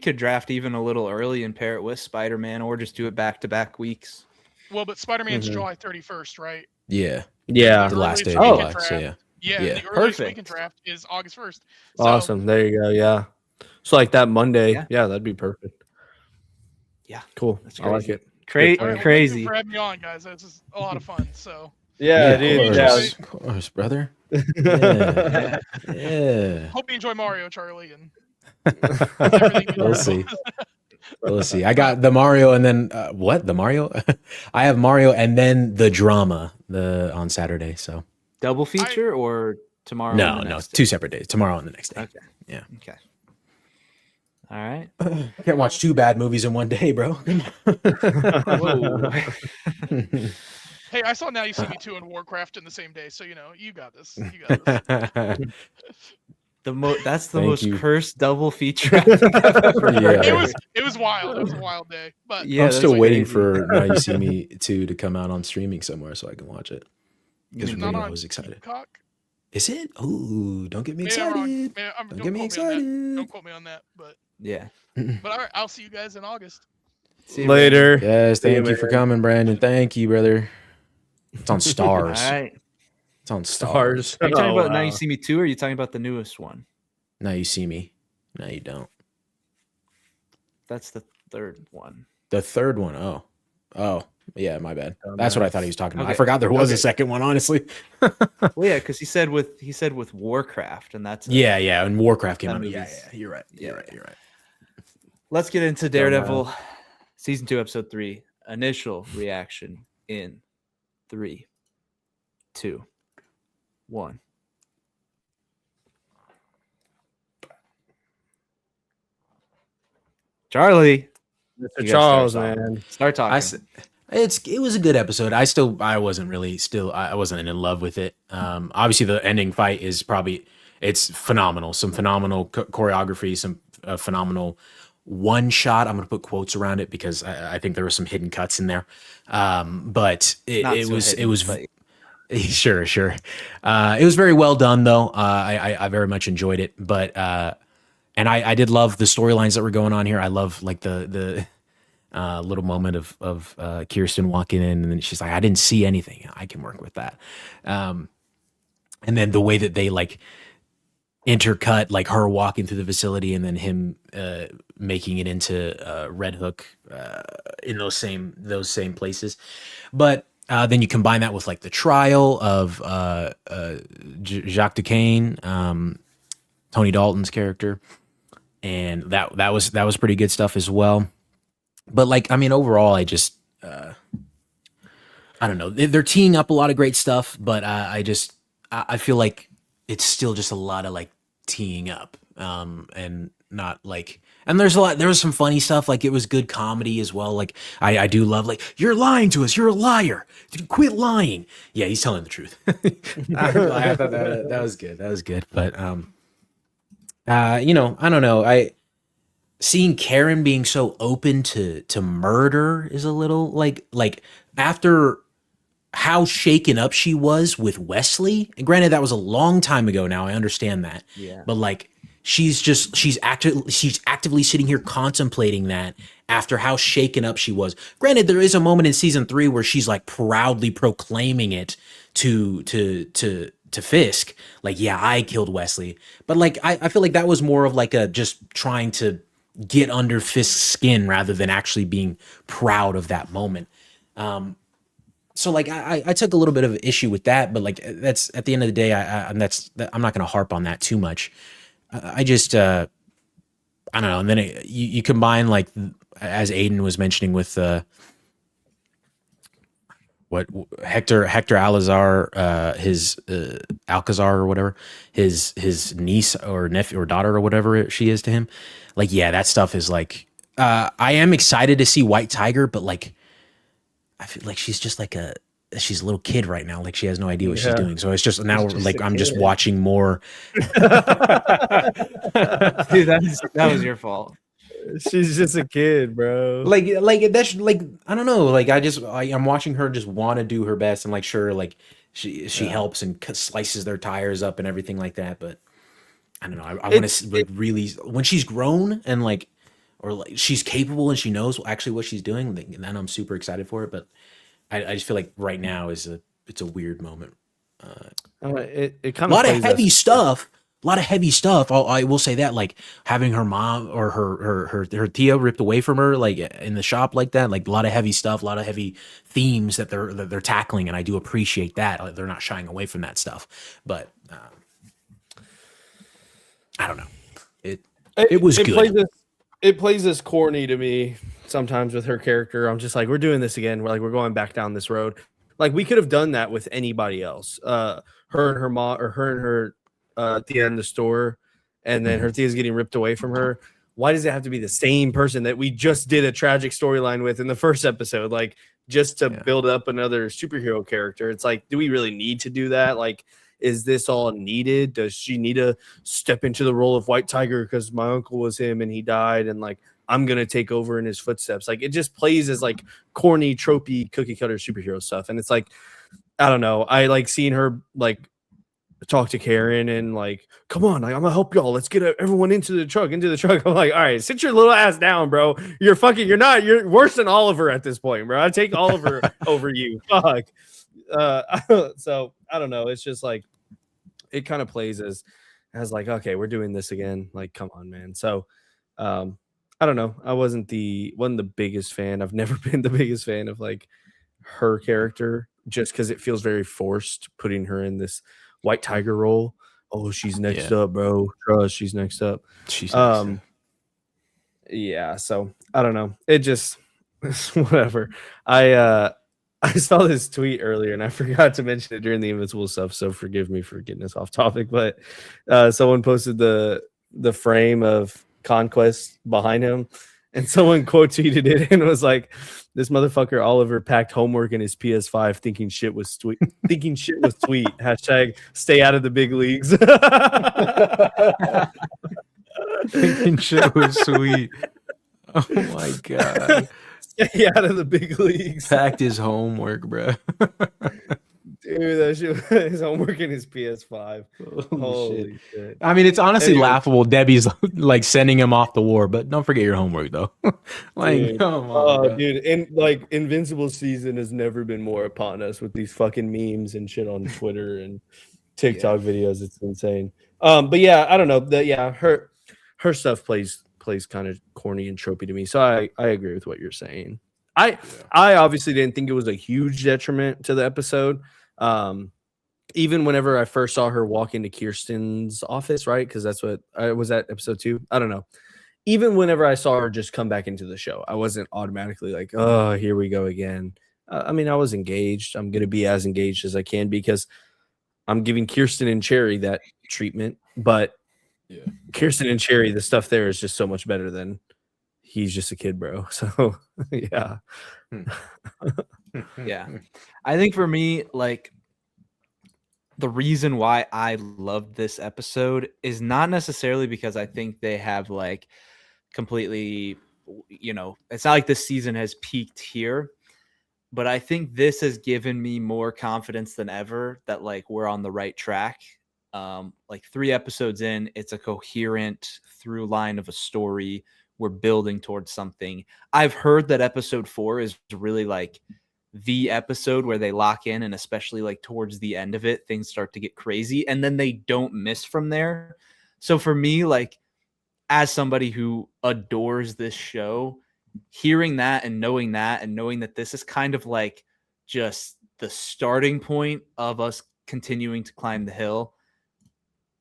could draft even a little early and pair it with Spider-Man, or just do it back-to-back weeks. Well, but Spider-Man's July 31st, right? Yeah. Yeah. The last day of earliest we July. can So draft- yeah. Yeah, Yeah. and the earliest we can Perfect. draft is August 1st. So, Awesome. There you go. Yeah. So like that Monday. Yeah. Yeah, that'd be perfect. Yeah, Cool. that's I like crazy. it. all right, well, thank you Crazy. for having me on, guys. This is a lot of fun. So, Yeah, of dude. course. Yeah. Of course, brother. Yeah. Yeah. hope you enjoy Mario, Charlie, and everything. We'll see. We'll see. I got the Mario and then what? The Mario? I have Mario and then the drama on Saturday. So Double feature or tomorrow? and no, the no, next day? 2 separate days. Tomorrow and the next day. Okay. Yeah. Okay. All right. I can't watch 2 bad movies in one day, bro. Whoa. Hey, I saw Now You See Me 2 and Warcraft in the same day, so you got this. You got this. That's the Thank most you. cursed double feature I think I've ever heard. Yeah. It was wild. It was a wild day. But Yeah, I'm that's still waiting crazy. for Now You See Me 2 to come out on streaming somewhere so I can watch it. Because it's you not know I on was excited. Peacock. Is it? Ooh, don't get me Maybe I'm wrong. excited. Maybe Don't don't get me quote me on that. excited. Don't quote me on that. But Yeah. all right, I'll see you guys in August. See you Later. Yes, See you, thank you for man. coming, Brandon. Thank you, brother. It's on All Stars. right. It's on Stars. Stars. Are you talking Oh, about Now wow. You See Me 2 or are you talking about the newest one? Now You See Me. No, you don't. That's the third one. The third one. Oh, yeah, my bad. That's what I thought he was talking about. I Okay. forgot there was a Okay. second one, honestly. Well, yeah, because he said with Warcraft, and that's Yeah, and Warcraft came That out. movie's- Yeah, you're right. You're yeah. right. Let's get into Daredevil season 2, episode 3. Initial reaction in 3, 2, 1. Charlie, Mr. you gotta Charles, start man. start talking. It was a good episode. I wasn't in love with it. Obviously the ending fight is it's phenomenal. Some phenomenal choreography, some phenomenal one shot. I'm gonna put quotes around it because I think there were some hidden cuts in there. But it was fight. sure. It was very well done though. I very much enjoyed it. But and I did love the storylines that were going on here. I love like the little moment of Kirsten walking in and then she's like, I didn't see anything. I can work with that. And then the way that they like intercut like her walking through the facility and then him making it into Red Hook in those same places. But then you combine that with like the trial of Jacques Duquesne, Tony Dalton's character, and that was pretty good stuff as well. But like, I mean, overall, I just I don't know. They're teeing up a lot of great stuff, but I feel like it's still just a lot of like teeing up, and not like. And there was some funny stuff. Like it was good comedy as well. Like I do love like, you're lying to us. You're a liar. Quit lying. Yeah, he's telling the truth. I thought that was good. That was good. But I don't know. Seeing Karen being so open to murder is a little like after how shaken up she was with Wesley. And granted, that was a long time ago now. I understand that. Yeah. But like she's actively sitting here contemplating that after how shaken up she was. Granted, there is a moment in season 3 where she's like proudly proclaiming it to Fisk, like, yeah, I killed Wesley. But like I feel like that was more of like a just trying to get under Fisk's skin rather than actually being proud of that moment. So like I took a little bit of issue with that, but like that's at the end of the day, I'm not going to harp on that too much. I just I don't know. And then you combine like as Aiden was mentioning with what Hector Alazar, his Alcazar or whatever, his niece or nephew or daughter or whatever she is to him. Like, yeah, that stuff is like, I am excited to see White Tiger, but like, I feel like she's just like she's a little kid right now. Like she has no idea what she's doing. So it's just now like I'm just watching more. Dude, that was your fault. She's just a kid, bro. Like that's like I don't know. Like I'm watching her just want to do her best. I'm like sure like she helps and slices their tires up and everything like that. But I don't know. I want to like really when she's grown and like or like she's capable and she knows actually what she's doing. Then I'm super excited for it. But I just feel like right now it's a weird moment. It kind of a lot of heavy stuff. A lot of heavy stuff. I will say that, like having her mom or her Tia ripped away from her, like in the shop, like that. Like a lot of heavy stuff, a lot of heavy themes that they're tackling, and I do appreciate that. Like, they're not shying away from that stuff. But I don't know. It was good. It plays this corny to me sometimes with her character. I'm just like, we're doing this again. We're going back down this road. Like we could have done that with anybody else. Her and her mom, or her and her. Tia in the store, and then her Tia's getting ripped away from her. Why does it have to be the same person that we just did a tragic storyline with in the first episode? Like just to build up another superhero character. It's like, do we really need to do that? Like, is this all needed? Does she need to step into the role of White Tiger because my uncle was him and he died, and like I'm gonna take over in his footsteps? Like it just plays as like corny, tropey, cookie cutter superhero stuff, and it's like I don't know. I like seeing her like talk to Karen and like, come on, like, I'm gonna help y'all. Let's get everyone into the truck. I'm like, all right, sit your little ass down, bro. You're worse than Oliver at this point, bro. I take Oliver over you. Fuck. So I don't know. It's just like it kind of plays as like, okay, we're doing this again. Like, come on, man. So I don't know. I wasn't the biggest fan. I've never been the biggest fan of like her character just because it feels very forced putting her in this White Tiger role. Oh, she's next up, bro. Trust, she's next up. She's next up. Yeah, so I don't know. It just whatever. I saw this tweet earlier and I forgot to mention it during the Invincible stuff, so forgive me for getting us off topic, but someone posted the frame of Conquest behind him, and someone quote tweeted it and was like, this motherfucker Oliver packed homework in his PS5 thinking shit was sweet. Hashtag stay out of the big leagues. Thinking shit was sweet. Oh my god. Stay out of the big leagues. Packed his homework, bro. Dude, that shit, his homework in his PS5. Holy shit. I mean, it's honestly laughable. Debbie's like sending him off to war, but don't forget your homework, though. Like, dude. Come on. Dude. And like, Invincible season has never been more upon us with these fucking memes and shit on Twitter and TikTok videos. It's insane. But yeah, I don't know. Her stuff plays kind of corny and tropey to me. So I agree with what you're saying. I obviously didn't think it was a huge detriment to the episode. Even whenever I first saw her walk into Kirsten's office, right? Because that's what I was at episode 2. I don't know. Even whenever I saw her just come back into the show, I wasn't automatically like, oh, here we go again. I mean, I was engaged. I'm going to be as engaged as I can because I'm giving Kirsten and Cherry that treatment. But Kirsten and Cherry, the stuff there is just so much better than he's just a kid, bro. So, yeah. Yeah. I think for me, like, the reason why I loved this episode is not necessarily because I think they have like completely, it's not like this season has peaked here, but I think this has given me more confidence than ever that like we're on the right track. Like 3 episodes in, it's a coherent through line of a story. We're building towards something. I've heard that episode 4 is really like the episode where they lock in, and especially like towards the end of it, things start to get crazy and then they don't miss from there. So for me, like as somebody who adores this show, hearing that and knowing that this is kind of like just the starting point of us continuing to climb the hill.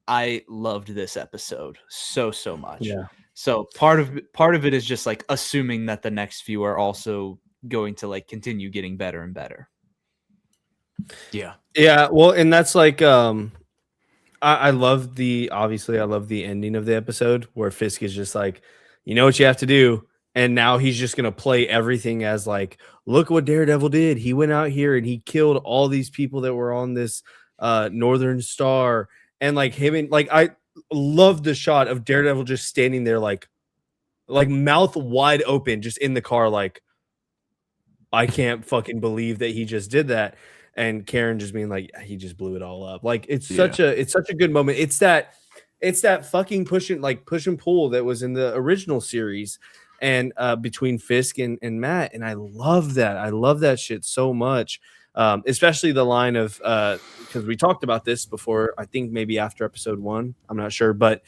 I loved this episode so much. Yeah. So part of it is just like assuming that the next few are also going to like continue getting better and better. Yeah, well, and that's like I love the ending of the episode where Fisk is just like, you know what you have to do, and now he's just gonna play everything as like, look what Daredevil did. He went out here and he killed all these people that were on this Northern Star, and like him and like I love the shot of Daredevil just standing there like mouth wide open, just in the car, like I can't fucking believe that he just did that. And Karen just being like, he just blew it all up. Like it's such a good moment. It's that fucking push and pull that was in the original series and between Fisk and Matt. And I love that. I love that shit so much. Especially the line of because we talked about this before, I think maybe after episode 1. I'm not sure, but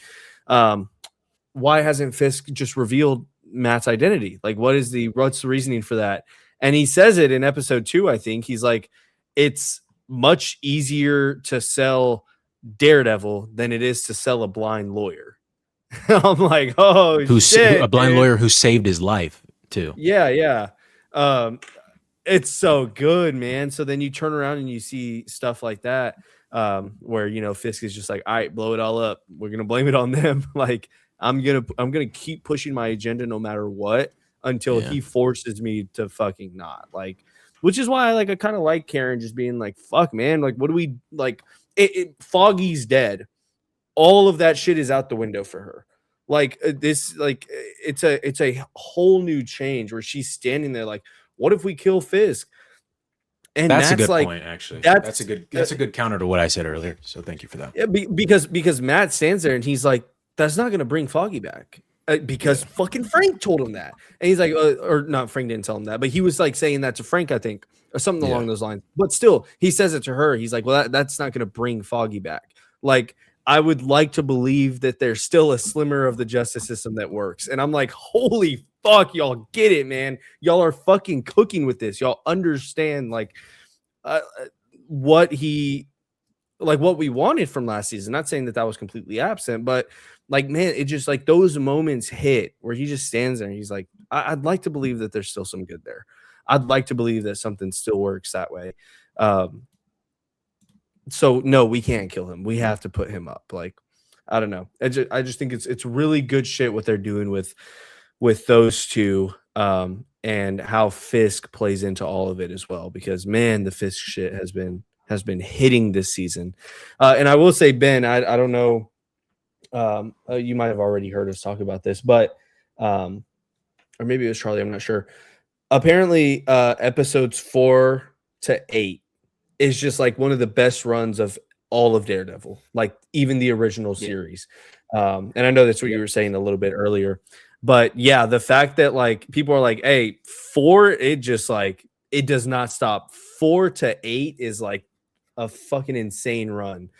why hasn't Fisk just revealed Matt's identity? Like, what's the reasoning for that? And he says it in episode 2, I think. He's like, it's much easier to sell Daredevil than it is to sell a blind lawyer. I'm like, oh, shit, a blind dude. lawyer who saved his life too. Yeah. It's so good, man. So then you turn around and you see stuff like that, where you know Fisk is just like, all right, blow it all up. We're gonna blame it on them. Like I'm gonna keep pushing my agenda no matter what until he forces me to fucking not. Like, which is why I kind of like Karen just being like, fuck, man. Like, what do we like? Foggy's dead. All of that shit is out the window for her. Like this, like it's a whole new change where she's standing there like, what if we kill Fisk? And that's a good point, actually. That's a good counter to what I said earlier. So thank you for that. Yeah, because Matt stands there and he's like, that's not going to bring Foggy back. Because fucking Frank told him that. And he's like, or not, Frank didn't tell him that, but he was like saying that to Frank, I think, or something along those lines. But still, he says it to her. He's like, well, that's not going to bring Foggy back. Like, I would like to believe that there's still a slimmer of the justice system that works. And I'm like, holy fuck, y'all get it, man. Y'all are fucking cooking with this. Y'all understand like what we wanted from last season. Not saying that was completely absent, but like, man, it just like those moments hit where he just stands there and he's like, I'd like to believe that there's still some good there. I'd like to believe that something still works that way. So no, we can't kill him. We have to put him up. Like, I don't know. I just think it's really good shit what they're doing with those two, and how Fisk plays into all of it as well. Because man, the Fisk shit has been hitting this season. And I will say, Ben, I don't know. You might have already heard us talk about this, but or maybe it was Charlie. I'm not sure. Apparently, episodes 4 to 8 is just like one of the best runs of all of Daredevil, like even the original series. And I know that's what you were saying a little bit earlier, but yeah, the fact that like people are like, hey, 4, it just like, it does not stop. 4 to 8 is like a fucking insane run.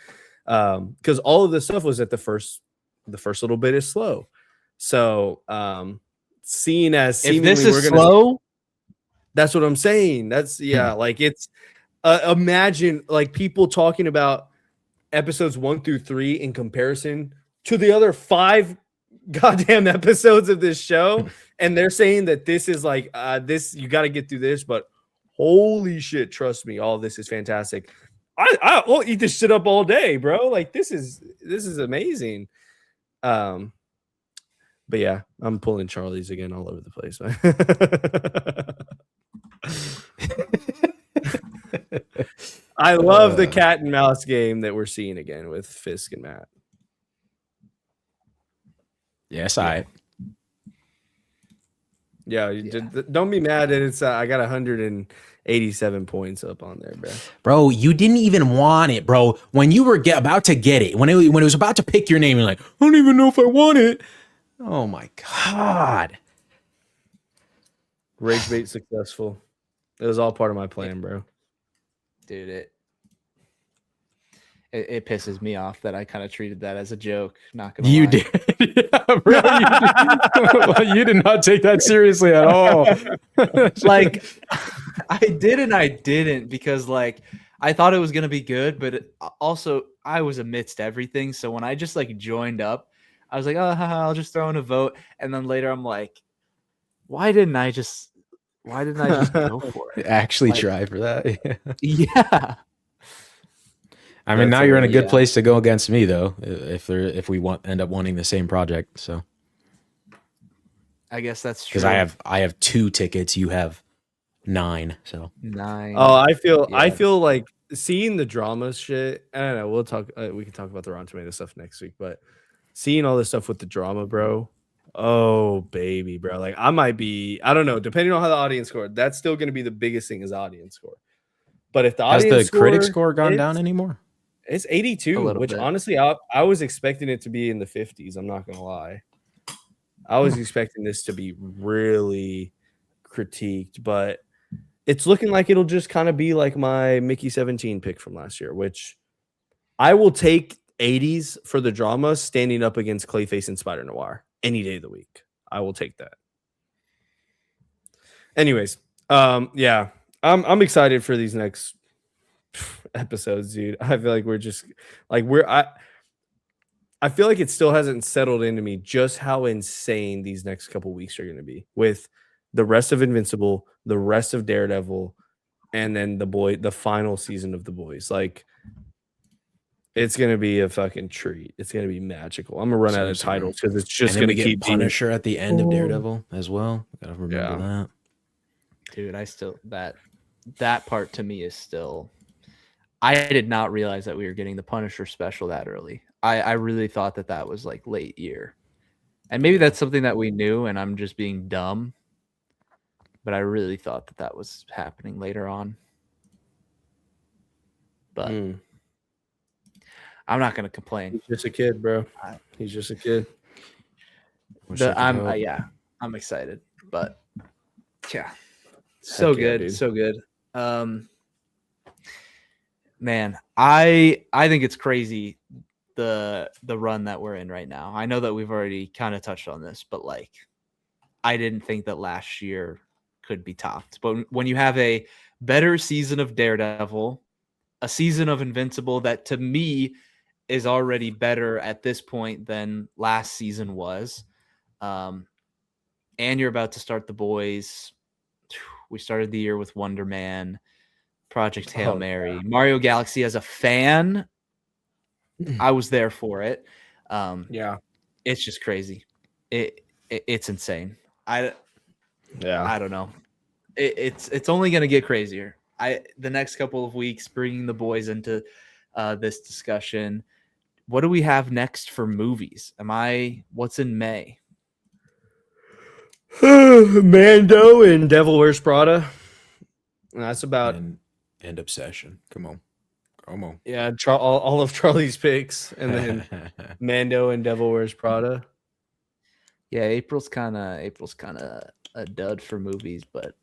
Because all of the stuff was at the first little bit is slow. So seeing as if this is slow, that's what I'm saying. That's like it's imagine like people talking about episodes 1 through 3 in comparison to the other 5 goddamn episodes of this show, and they're saying that this is like this, you got to get through this, but holy shit, trust me, all of this is fantastic. I will eat this shit up all day, bro. Like this is amazing. But yeah, I'm pulling Charlie's again all over the place. I love the cat and mouse game that we're seeing again with Fisk and Matt. Yes, I. Yeah, don't be mad that it's I got 187 points up on there, bro. Bro, you didn't even want it, bro. When you were about to get it, when it was about to pick your name, you're like, I don't even know if I want it. Oh my god. Rage bait successful. It was all part of my plan, bro. Dude, it pisses me off that I kind of treated that as a joke. Not gonna lie. You did. Yeah, bro, you did not take that seriously at all. Like, I did and I didn't, because like I thought it was gonna be good, but also I was amidst everything. So when I just like joined up, I was like, oh, I'll just throw in a vote, and then later I'm like, why didn't I just go for it? Actually, like, try for that. Yeah. I mean, That's now you're in a good yeah. place to go against me, though. If we end up wanting the same project, so I guess that's true. because I have 2 tickets, you have 9, so 9. Oh, I Yeah. feel like seeing the drama shit. I don't know. We'll talk. We can talk about the Rotten Tomato stuff next week, but seeing all this stuff with the drama, bro. Oh baby, bro. Like I might be. I don't know. Depending on how the audience scored, that's still going to be the biggest thing is audience score. But if the has audience the critic score gone down anymore? It's A 82, little which bit. honestly I was expecting it to be in the 50s. I'm not gonna lie. I was expecting this to be really critiqued, but it's looking like it'll just kind of be like my Mickey 17 pick from last year, which I will take 80s for the drama standing up against Clayface and Spider Noir any day of the week. I will take that. Anyways, yeah, I'm excited for these next episodes, dude. I feel like we're just like I feel like it still hasn't settled into me just how insane these next couple weeks are going to be with the rest of Invincible, the rest of Daredevil, and then the final season of The Boys. Like, it's going to be a fucking treat. It's going to be magical. I'm going to run out of titles because it's just And then going we to get keep being Punisher at the end of Daredevil as well. Gotta remember that. Dude, I still that part to me is still. I did not realize that we were getting the Punisher special that early. I really thought that was like late year, and maybe that's something that we knew, and I'm just being dumb. But I really thought that was happening later on. But I'm not gonna complain. He's just a kid, bro. He's just a kid. I'm excited, but yeah, so good, dude. so good. Man, I think it's crazy the run that we're in right now. I know that we've already kind of touched on this, but like, I didn't think that last year could be topped. But when you have a better season of Daredevil, a season of Invincible that to me is already better at this point than last season was, and you're about to start The Boys. We started the year with Wonder Man, Project Hail Mary, Mario Galaxy. As a fan, I was there for it. Yeah, it's just crazy. It's insane. I don't know. It's only going to get crazier. The next couple of weeks, bringing The Boys into this discussion. What do we have next for movies? What's in May? Mando and Devil Wears Prada. That's about and Obsession. Come on. Yeah, all of Charlie's picks, and then Mando and Devil Wears Prada. Yeah, April's kind of a dud for movies, but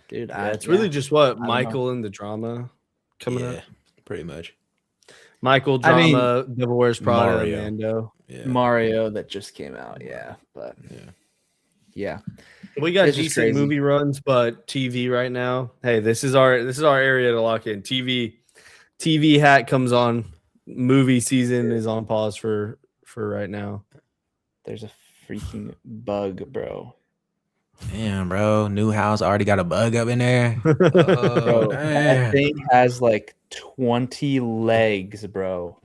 dude, it's really just Michael and the drama coming up. Pretty much. Michael drama, Devil Wears Prada, Mario. Mando. Yeah. Mario that just came out. Yeah, but yeah. We got decent movie runs, but TV right now. Hey, this is our area to lock in. TV hat comes on. Movie season is on pause for right now. There's a freaking bug, bro. Damn, bro. New house already got a bug up in there. Bro, that thing has like 20 legs, bro.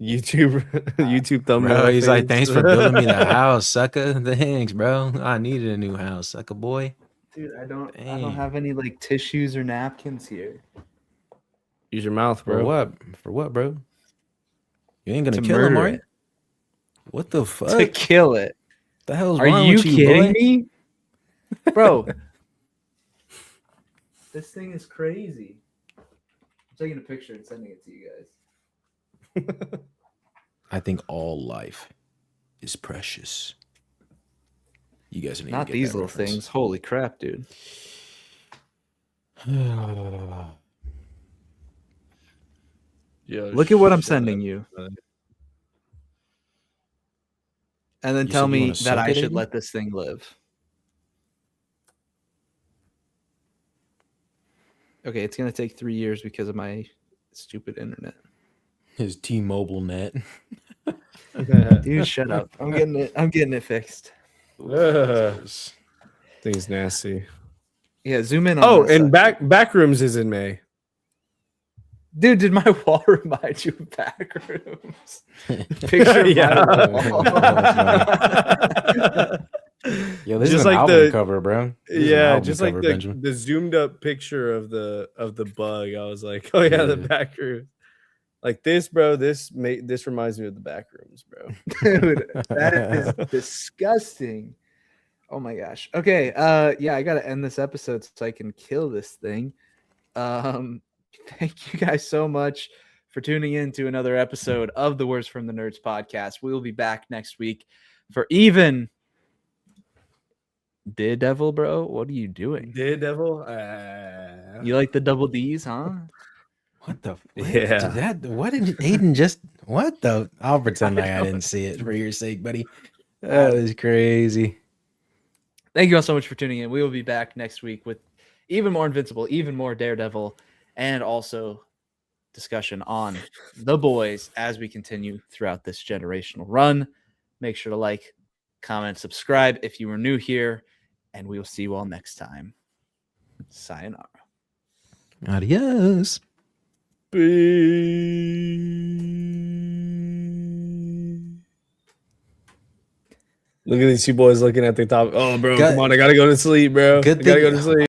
YouTube thumbnail. Bro, he's like, thanks for building me the house, sucker. Thanks, bro. I needed a new house, sucker boy. Dude, I don't have any like tissues or napkins here. Use your mouth, bro. For what, bro? You ain't gonna kill him, are you? What the fuck? To kill it. The hell's Are wrong you with you, kidding boy? me? Bro. This thing is crazy. I'm taking a picture and sending it to you guys. I think all life is precious. You guys need not to get these that little reference. things. Holy crap, dude. Look at what I'm sending you. And then tell me that I should let this thing live. Okay, it's going to take 3 years because of my stupid internet. His T-Mobile net. Dude, shut up. I'm getting it fixed. Thing's nasty. Yeah, zoom in on and Backrooms is in May. Dude, did my wall remind you of Backrooms? Picture of my wall. Yo, this Just is an like album the- cover, bro. This is an Yeah, album just cover, like Benjamin. the zoomed up picture of the bug. I was like, oh yeah, the Yeah. back room. Like this, bro. This reminds me of the back rooms, bro. Dude, that is disgusting. Oh my gosh. Okay. Yeah, I gotta end this episode so I can kill this thing. Thank you guys so much for tuning in to another episode of the Words from the Nerds podcast. We will be back next week for even Daredevil, bro. What are you doing? Daredevil. You like the double D's, huh? What the? Yeah. What did Aiden just? What the? I'll pretend like I didn't see it for your sake, buddy. That was crazy. Thank you all so much for tuning in. We will be back next week with even more Invincible, even more Daredevil, and also discussion on The Boys as we continue throughout this generational run. Make sure to like, comment, subscribe if you were new here, and we will see you all next time. Sayonara. Adios. Look at these two boys looking at the top. Oh, bro, Good- come on. I got to go to sleep, bro. Good I got to thing- go to sleep.